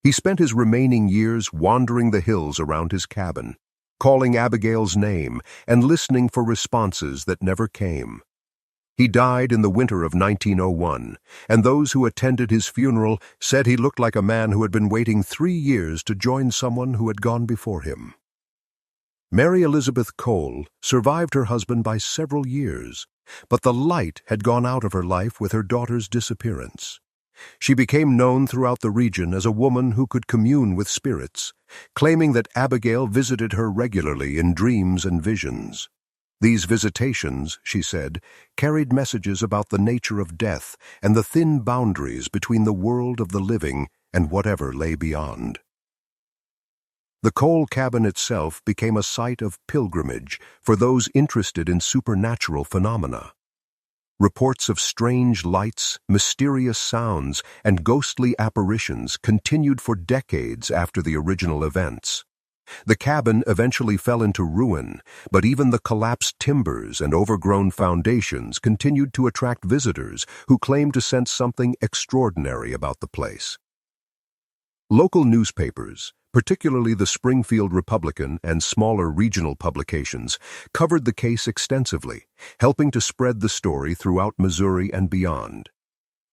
He spent his remaining years wandering the hills around his cabin, calling Abigail's name and listening for responses that never came. He died in the winter of 1901, and those who attended his funeral said he looked like a man who had been waiting 3 years to join someone who had gone before him. Mary Elizabeth Cole survived her husband by several years, but the light had gone out of her life with her daughter's disappearance. She became known throughout the region as a woman who could commune with spirits, claiming that Abigail visited her regularly in dreams and visions. These visitations, she said, carried messages about the nature of death and the thin boundaries between the world of the living and whatever lay beyond. The Cole cabin itself became a site of pilgrimage for those interested in supernatural phenomena. Reports of strange lights, mysterious sounds, and ghostly apparitions continued for decades after the original events. The cabin eventually fell into ruin, but even the collapsed timbers and overgrown foundations continued to attract visitors who claimed to sense something extraordinary about the place. Local newspapers, particularly the Springfield Republican and smaller regional publications, covered the case extensively, helping to spread the story throughout Missouri and beyond.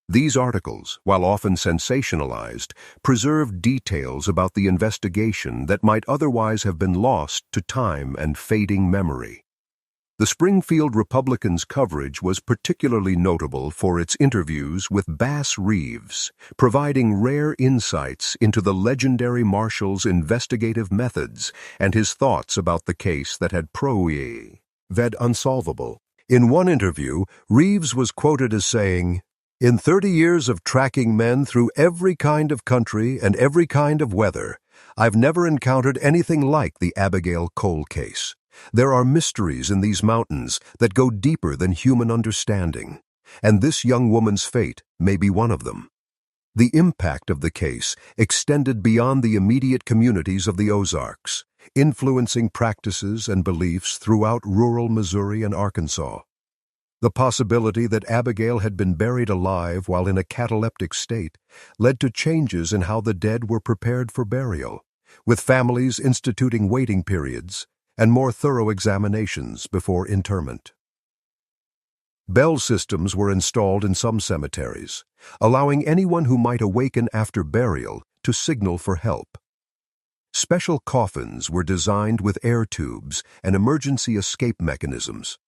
These articles, while often sensationalized, preserved details about the investigation that might otherwise have been lost to time and fading memory. The Springfield Republican's coverage was particularly notable for its interviews with Bass Reeves, providing rare insights into the legendary marshal's investigative methods and his thoughts about the case that had proved unsolvable. In one interview, Reeves was quoted as saying, "In 30 years of tracking men through every kind of country and every kind of weather, I've never encountered anything like the Abigail Cole case. There are mysteries in these mountains that go deeper than human understanding, and this young woman's fate may be one of them." The impact of the case extended beyond the immediate communities of the Ozarks, influencing practices and beliefs throughout rural Missouri and Arkansas. The possibility that Abigail had been buried alive while in a cataleptic state led to changes in how the dead were prepared for burial, with families instituting waiting periods and more thorough examinations before interment. Bell systems were installed in some cemeteries, allowing anyone who might awaken after burial to signal for help. Special coffins were designed with air tubes and emergency escape mechanisms.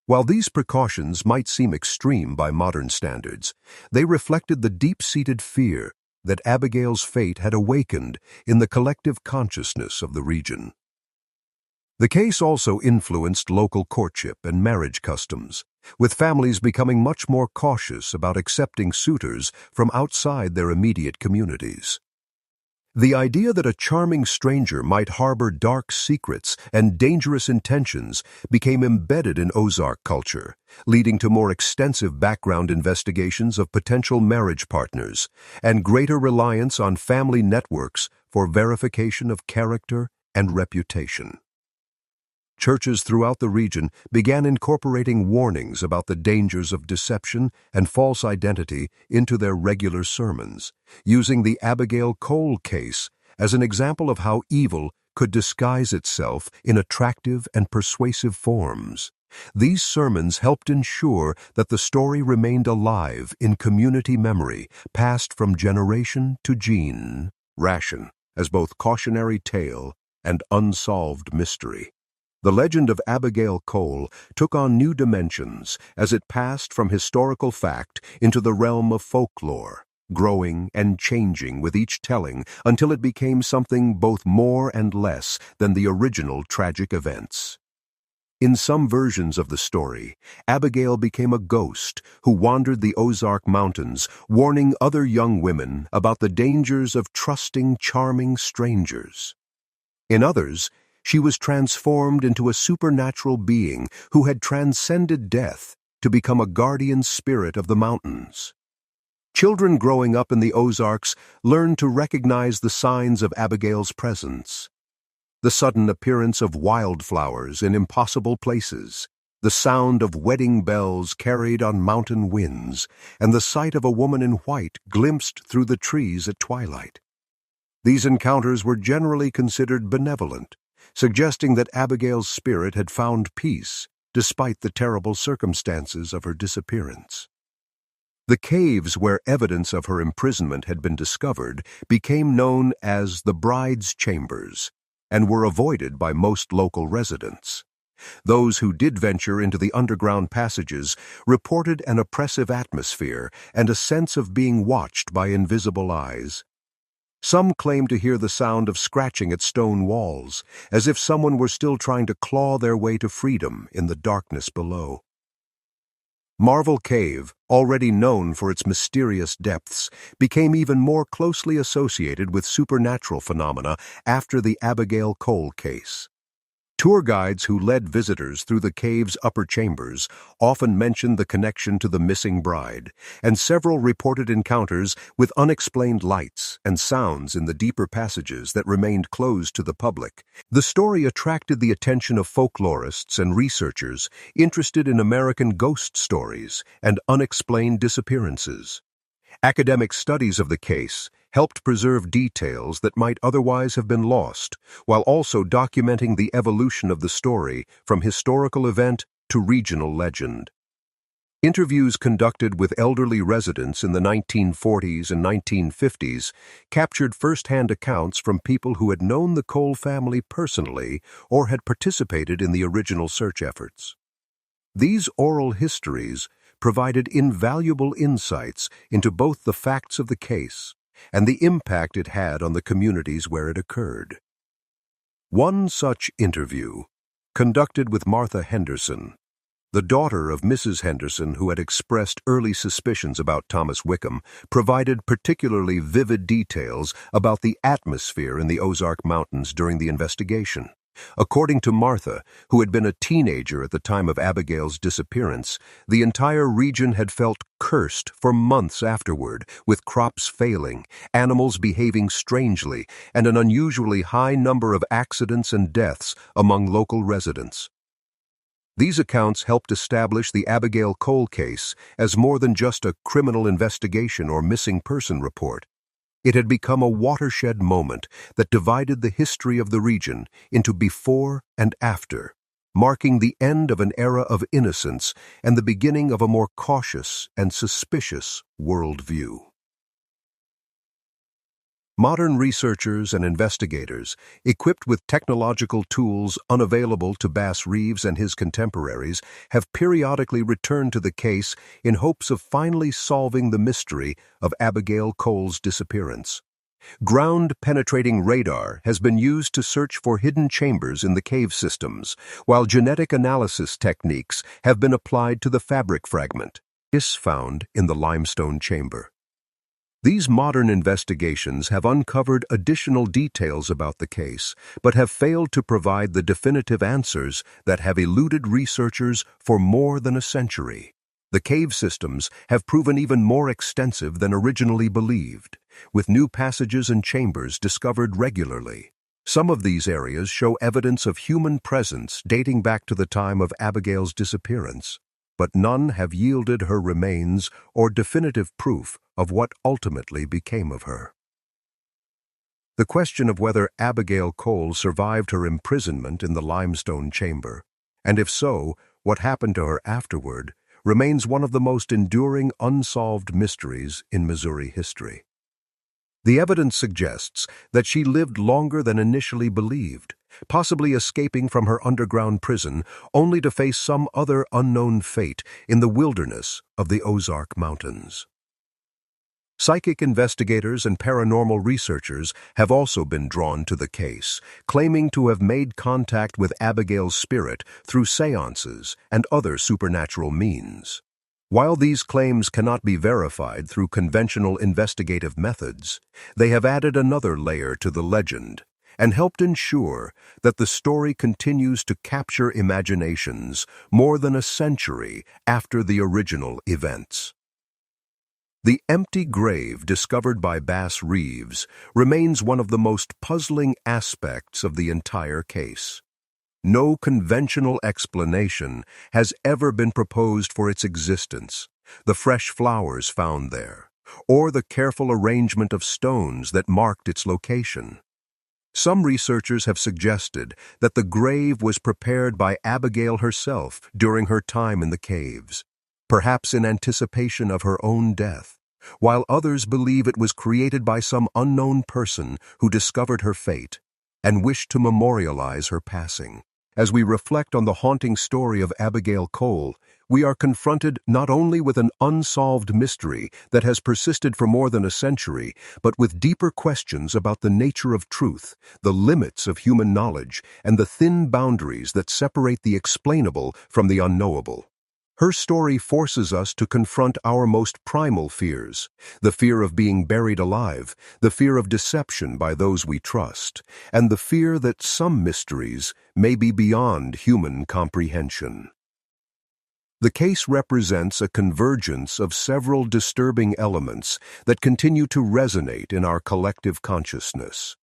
While these precautions might seem extreme by modern standards, they reflected the deep-seated fear that Abigail's fate had awakened in the collective consciousness of the region. The case also influenced local courtship and marriage customs, with families becoming much more cautious about accepting suitors from outside their immediate communities. The idea that a charming stranger might harbor dark secrets and dangerous intentions became embedded in Ozark culture, leading to more extensive background investigations of potential marriage partners and greater reliance on family networks for verification of character and reputation. Churches throughout the region began incorporating warnings about the dangers of deception and false identity into their regular sermons, using the Abigail Cole case as an example of how evil could disguise itself in attractive and persuasive forms. These sermons helped ensure that the story remained alive in community memory, passed from generation to generation, as both cautionary tale and unsolved mystery. The legend of Abigail Cole took on new dimensions as it passed from historical fact into the realm of folklore, growing and changing with each telling until it became something both more and less than the original tragic events. In some versions of the story, Abigail became a ghost who wandered the Ozark Mountains, warning other young women about the dangers of trusting charming strangers. In others, she was transformed into a supernatural being who had transcended death to become a guardian spirit of the mountains. Children growing up in the Ozarks learned to recognize the signs of Abigail's presence: the sudden appearance of wildflowers in impossible places, the sound of wedding bells carried on mountain winds, and the sight of a woman in white glimpsed through the trees at twilight. These encounters were generally considered benevolent, suggesting that Abigail's spirit had found peace despite the terrible circumstances of her disappearance. The caves where evidence of her imprisonment had been discovered became known as the bride's chambers and were avoided by most local residents. Those who did venture into the underground passages reported an oppressive atmosphere and a sense of being watched by invisible eyes. Some claimed to hear the sound of scratching at stone walls, as if someone were still trying to claw their way to freedom in the darkness below. Marvel Cave, already known for its mysterious depths, became even more closely associated with supernatural phenomena after the Abigail Cole case. Tour guides who led visitors through the cave's upper chambers often mentioned the connection to the missing bride, and several reported encounters with unexplained lights and sounds in the deeper passages that remained closed to the public. The story attracted the attention of folklorists and researchers interested in American ghost stories and unexplained disappearances. Academic studies of the case helped preserve details that might otherwise have been lost, while also documenting the evolution of the story from historical event to regional legend. Interviews conducted with elderly residents in the 1940s and 1950s captured first-hand accounts from people who had known the Cole family personally or had participated in the original search efforts. These oral histories provided invaluable insights into both the facts of the case and the impact it had on the communities where it occurred. One such interview, conducted with Martha Henderson, the daughter of Mrs. Henderson who had expressed early suspicions about Thomas Wickham, provided particularly vivid details about the atmosphere in the Ozark Mountains during the investigation. According to Martha, who had been a teenager at the time of Abigail's disappearance, the entire region had felt cursed for months afterward, with crops failing, animals behaving strangely, and an unusually high number of accidents and deaths among local residents. These accounts helped establish the Abigail Cole case as more than just a criminal investigation or missing person report. It had become a watershed moment that divided the history of the region into before and after, marking the end of an era of innocence and the beginning of a more cautious and suspicious worldview. Modern researchers and investigators, equipped with technological tools unavailable to Bass Reeves and his contemporaries, have periodically returned to the case in hopes of finally solving the mystery of Abigail Cole's disappearance. Ground-penetrating radar has been used to search for hidden chambers in the cave systems, while genetic analysis techniques have been applied to the fabric fragment found in the limestone chamber. These modern investigations have uncovered additional details about the case, but have failed to provide the definitive answers that have eluded researchers for more than a century. The cave systems have proven even more extensive than originally believed, with new passages and chambers discovered regularly. Some of these areas show evidence of human presence dating back to the time of Abigail's disappearance, but none have yielded her remains or definitive proof of what ultimately became of her. The question of whether Abigail Cole survived her imprisonment in the limestone chamber, and if so, what happened to her afterward, remains one of the most enduring unsolved mysteries in Missouri history. The evidence suggests that she lived longer than initially believed, possibly escaping from her underground prison only to face some other unknown fate in the wilderness of the Ozark Mountains. Psychic investigators and paranormal researchers have also been drawn to the case, claiming to have made contact with Abigail's spirit through seances and other supernatural means. While these claims cannot be verified through conventional investigative methods, they have added another layer to the legend and helped ensure that the story continues to capture imaginations more than a century after the original events. The empty grave discovered by Bass Reeves remains one of the most puzzling aspects of the entire case. No conventional explanation has ever been proposed for its existence, the fresh flowers found there, or the careful arrangement of stones that marked its location. Some researchers have suggested that the grave was prepared by Abigail herself during her time in the caves, perhaps in anticipation of her own death, while others believe it was created by some unknown person who discovered her fate and wished to memorialize her passing. As we reflect on the haunting story of Abigail Cole, we are confronted not only with an unsolved mystery that has persisted for more than a century, but with deeper questions about the nature of truth, the limits of human knowledge, and the thin boundaries that separate the explainable from the unknowable. Her story forces us to confront our most primal fears, the fear of being buried alive, the fear of deception by those we trust, and the fear that some mysteries may be beyond human comprehension. The case represents a convergence of several disturbing elements that continue to resonate in our collective consciousness.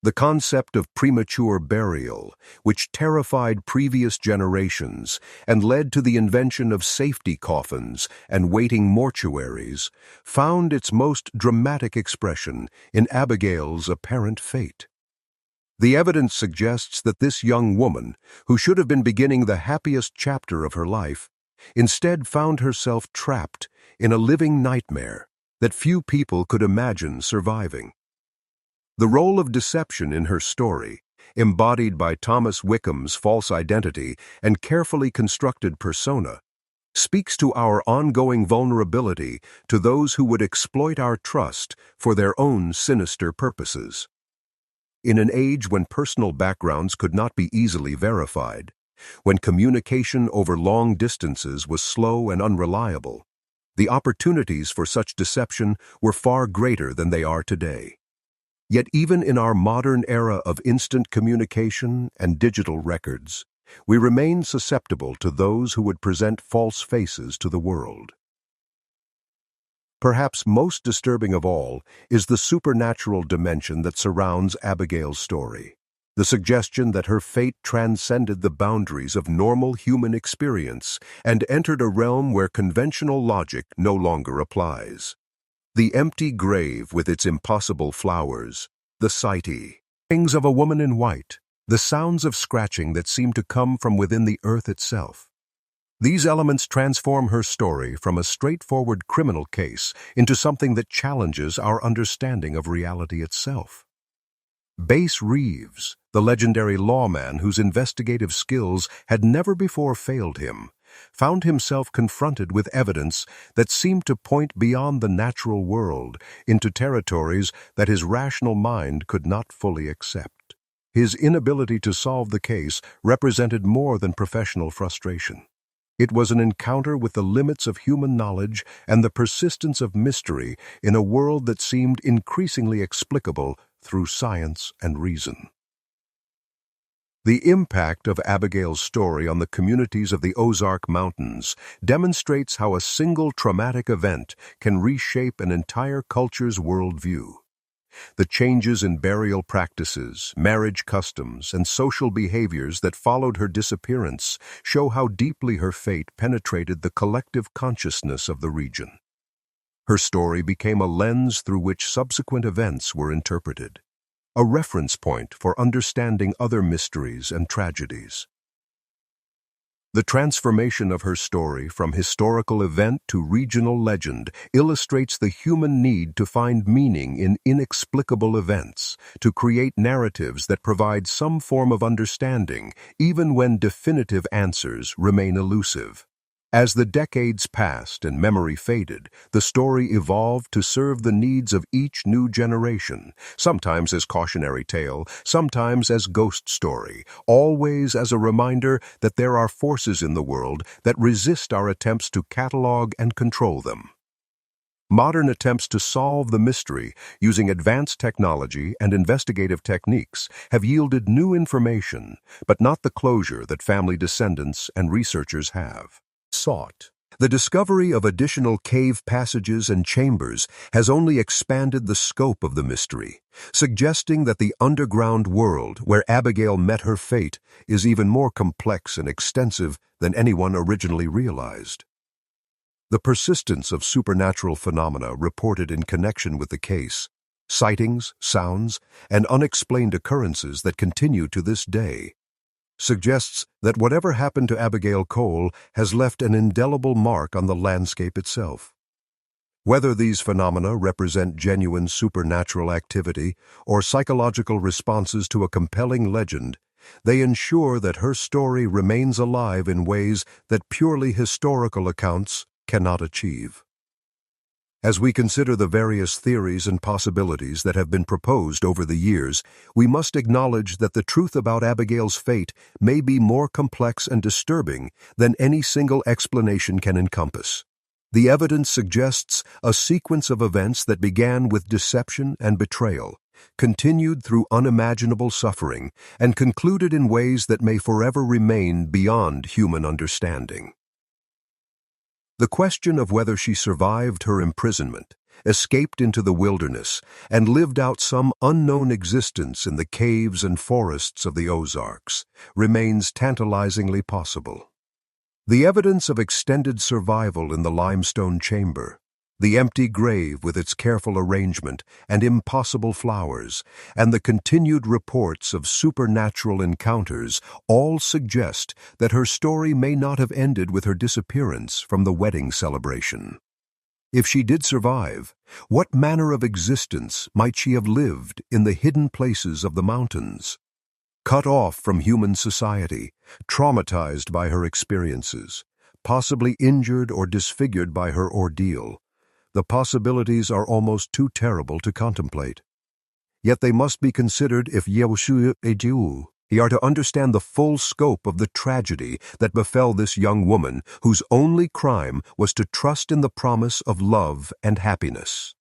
The concept of premature burial, which terrified previous generations and led to the invention of safety coffins and waiting mortuaries, found its most dramatic expression in Abigail's apparent fate. The evidence suggests that this young woman, who should have been beginning the happiest chapter of her life, instead found herself trapped in a living nightmare that few people could imagine surviving. The role of deception in her story, embodied by Thomas Wickham's false identity and carefully constructed persona, speaks to our ongoing vulnerability to those who would exploit our trust for their own sinister purposes. In an age when personal backgrounds could not be easily verified, when communication over long distances was slow and unreliable, the opportunities for such deception were far greater than they are today. Yet even in our modern era of instant communication and digital records, we remain susceptible to those who would present false faces to the world. Perhaps most disturbing of all is the supernatural dimension that surrounds Abigail's story, the suggestion that her fate transcended the boundaries of normal human experience and entered a realm where conventional logic no longer applies. The empty grave with its impossible flowers, the sightings of a woman in white, the sounds of scratching that seem to come from within the earth itself. These elements transform her story from a straightforward criminal case into something that challenges our understanding of reality itself. Bass Reeves, the legendary lawman whose investigative skills had never before failed him, found himself confronted with evidence that seemed to point beyond the natural world into territories that his rational mind could not fully accept. His inability to solve the case represented more than professional frustration. It was an encounter with the limits of human knowledge and the persistence of mystery in a world that seemed increasingly explicable through science and reason. The impact of Abigail's story on the communities of the Ozark Mountains demonstrates how a single traumatic event can reshape an entire culture's worldview. The changes in burial practices, marriage customs, and social behaviors that followed her disappearance show how deeply her fate penetrated the collective consciousness of the region. Her story became a lens through which subsequent events were interpreted, a reference point for understanding other mysteries and tragedies. The transformation of her story from historical event to regional legend illustrates the human need to find meaning in inexplicable events, to create narratives that provide some form of understanding, even when definitive answers remain elusive. As the decades passed and memory faded, the story evolved to serve the needs of each new generation, sometimes as cautionary tale, sometimes as ghost story, always as a reminder that there are forces in the world that resist our attempts to catalog and control them. Modern attempts to solve the mystery using advanced technology and investigative techniques have yielded new information, but not the closure that family descendants and researchers have sought. The discovery of additional cave passages and chambers has only expanded the scope of the mystery, suggesting that the underground world where Abigail met her fate is even more complex and extensive than anyone originally realized. The persistence of supernatural phenomena reported in connection with the case, sightings, sounds, and unexplained occurrences that continue to this day, suggests that whatever happened to Abigail Cole has left an indelible mark on the landscape itself. Whether these phenomena represent genuine supernatural activity or psychological responses to a compelling legend, they ensure that her story remains alive in ways that purely historical accounts cannot achieve. As we consider the various theories and possibilities that have been proposed over the years, we must acknowledge that the truth about Abigail's fate may be more complex and disturbing than any single explanation can encompass. The evidence suggests a sequence of events that began with deception and betrayal, continued through unimaginable suffering, and concluded in ways that may forever remain beyond human understanding. The question of whether she survived her imprisonment, escaped into the wilderness, and lived out some unknown existence in the caves and forests of the Ozarks remains tantalizingly possible. The evidence of extended survival in the limestone chamber, the empty grave with its careful arrangement and impossible flowers, and the continued reports of supernatural encounters all suggest that her story may not have ended with her disappearance from the wedding celebration. If she did survive, what manner of existence might she have lived in the hidden places of the mountains? Cut off from human society, traumatized by her experiences, possibly injured or disfigured by her ordeal, the possibilities are almost too terrible to contemplate. Yet they must be considered if we are to understand the full scope of the tragedy that befell this young woman whose only crime was to trust in the promise of love and happiness.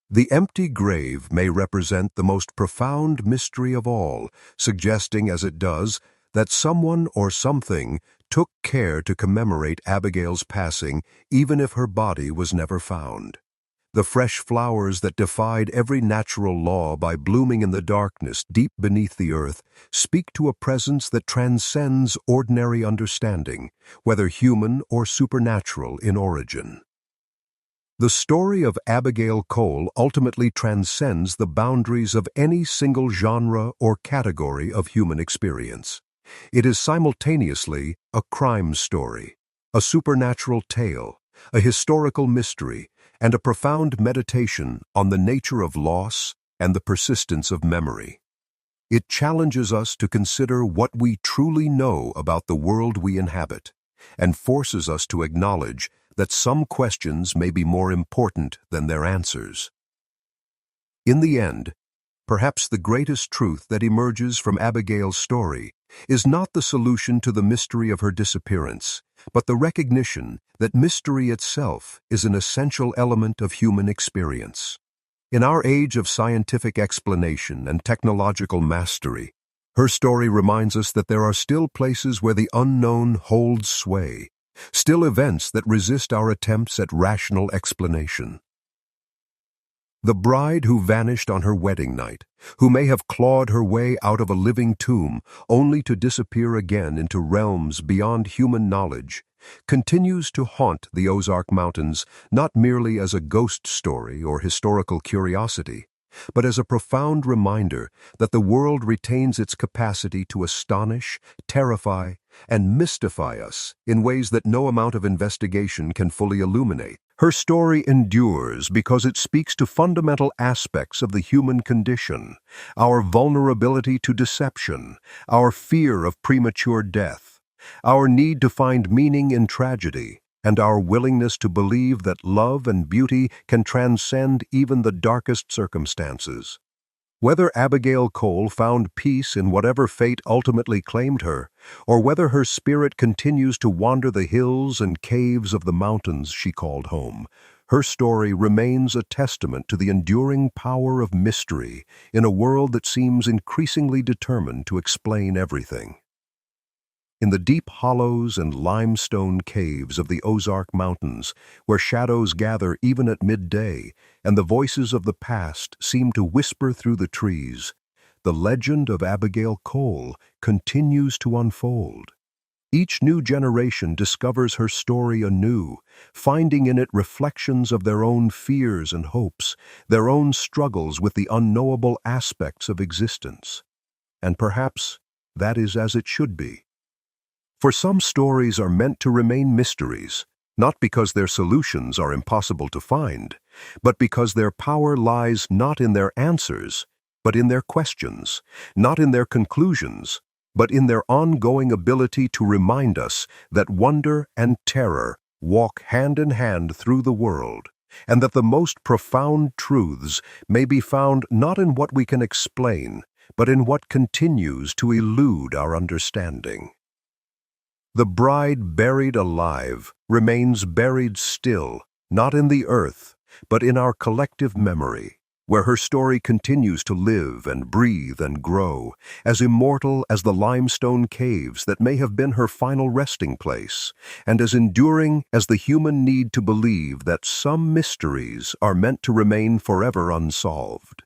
The empty grave may represent the most profound mystery of all, suggesting as it does that someone or something took care to commemorate Abigail's passing even if her body was never found. The fresh flowers that defied every natural law by blooming in the darkness deep beneath the earth speak to a presence that transcends ordinary understanding, whether human or supernatural in origin. The story of Abigail Cole ultimately transcends the boundaries of any single genre or category of human experience. It is simultaneously a crime story, a supernatural tale, a historical mystery, and a profound meditation on the nature of loss and the persistence of memory. It challenges us to consider what we truly know about the world we inhabit, and forces us to acknowledge that some questions may be more important than their answers. In the end, perhaps the greatest truth that emerges from Abigail's story is not the solution to the mystery of her disappearance, but the recognition that mystery itself is an essential element of human experience. In our age of scientific explanation and technological mastery, her story reminds us that there are still places where the unknown holds sway, still events that resist our attempts at rational explanation. The bride who vanished on her wedding night, who may have clawed her way out of a living tomb only to disappear again into realms beyond human knowledge, continues to haunt the Ozark Mountains not merely as a ghost story or historical curiosity, but as a profound reminder that the world retains its capacity to astonish, terrify, and mystify us in ways that no amount of investigation can fully illuminate. Her story endures because it speaks to fundamental aspects of the human condition, our vulnerability to deception, our fear of premature death, our need to find meaning in tragedy, and our willingness to believe that love and beauty can transcend even the darkest circumstances. Whether Abigail Cole found peace in whatever fate ultimately claimed her, or whether her spirit continues to wander the hills and caves of the mountains she called home, her story remains a testament to the enduring power of mystery in a world that seems increasingly determined to explain everything. In the deep hollows and limestone caves of the Ozark Mountains, where shadows gather even at midday and the voices of the past seem to whisper through the trees, the legend of Abigail Cole continues to unfold. Each new generation discovers her story anew, finding in it reflections of their own fears and hopes, their own struggles with the unknowable aspects of existence. And perhaps that is as it should be. For some stories are meant to remain mysteries, not because their solutions are impossible to find, but because their power lies not in their answers, but in their questions, not in their conclusions, but in their ongoing ability to remind us that wonder and terror walk hand in hand through the world, and that the most profound truths may be found not in what we can explain, but in what continues to elude our understanding. The bride buried alive remains buried still, not in the earth, but in our collective memory, where her story continues to live and breathe and grow, as immortal as the limestone caves that may have been her final resting place, and as enduring as the human need to believe that some mysteries are meant to remain forever unsolved.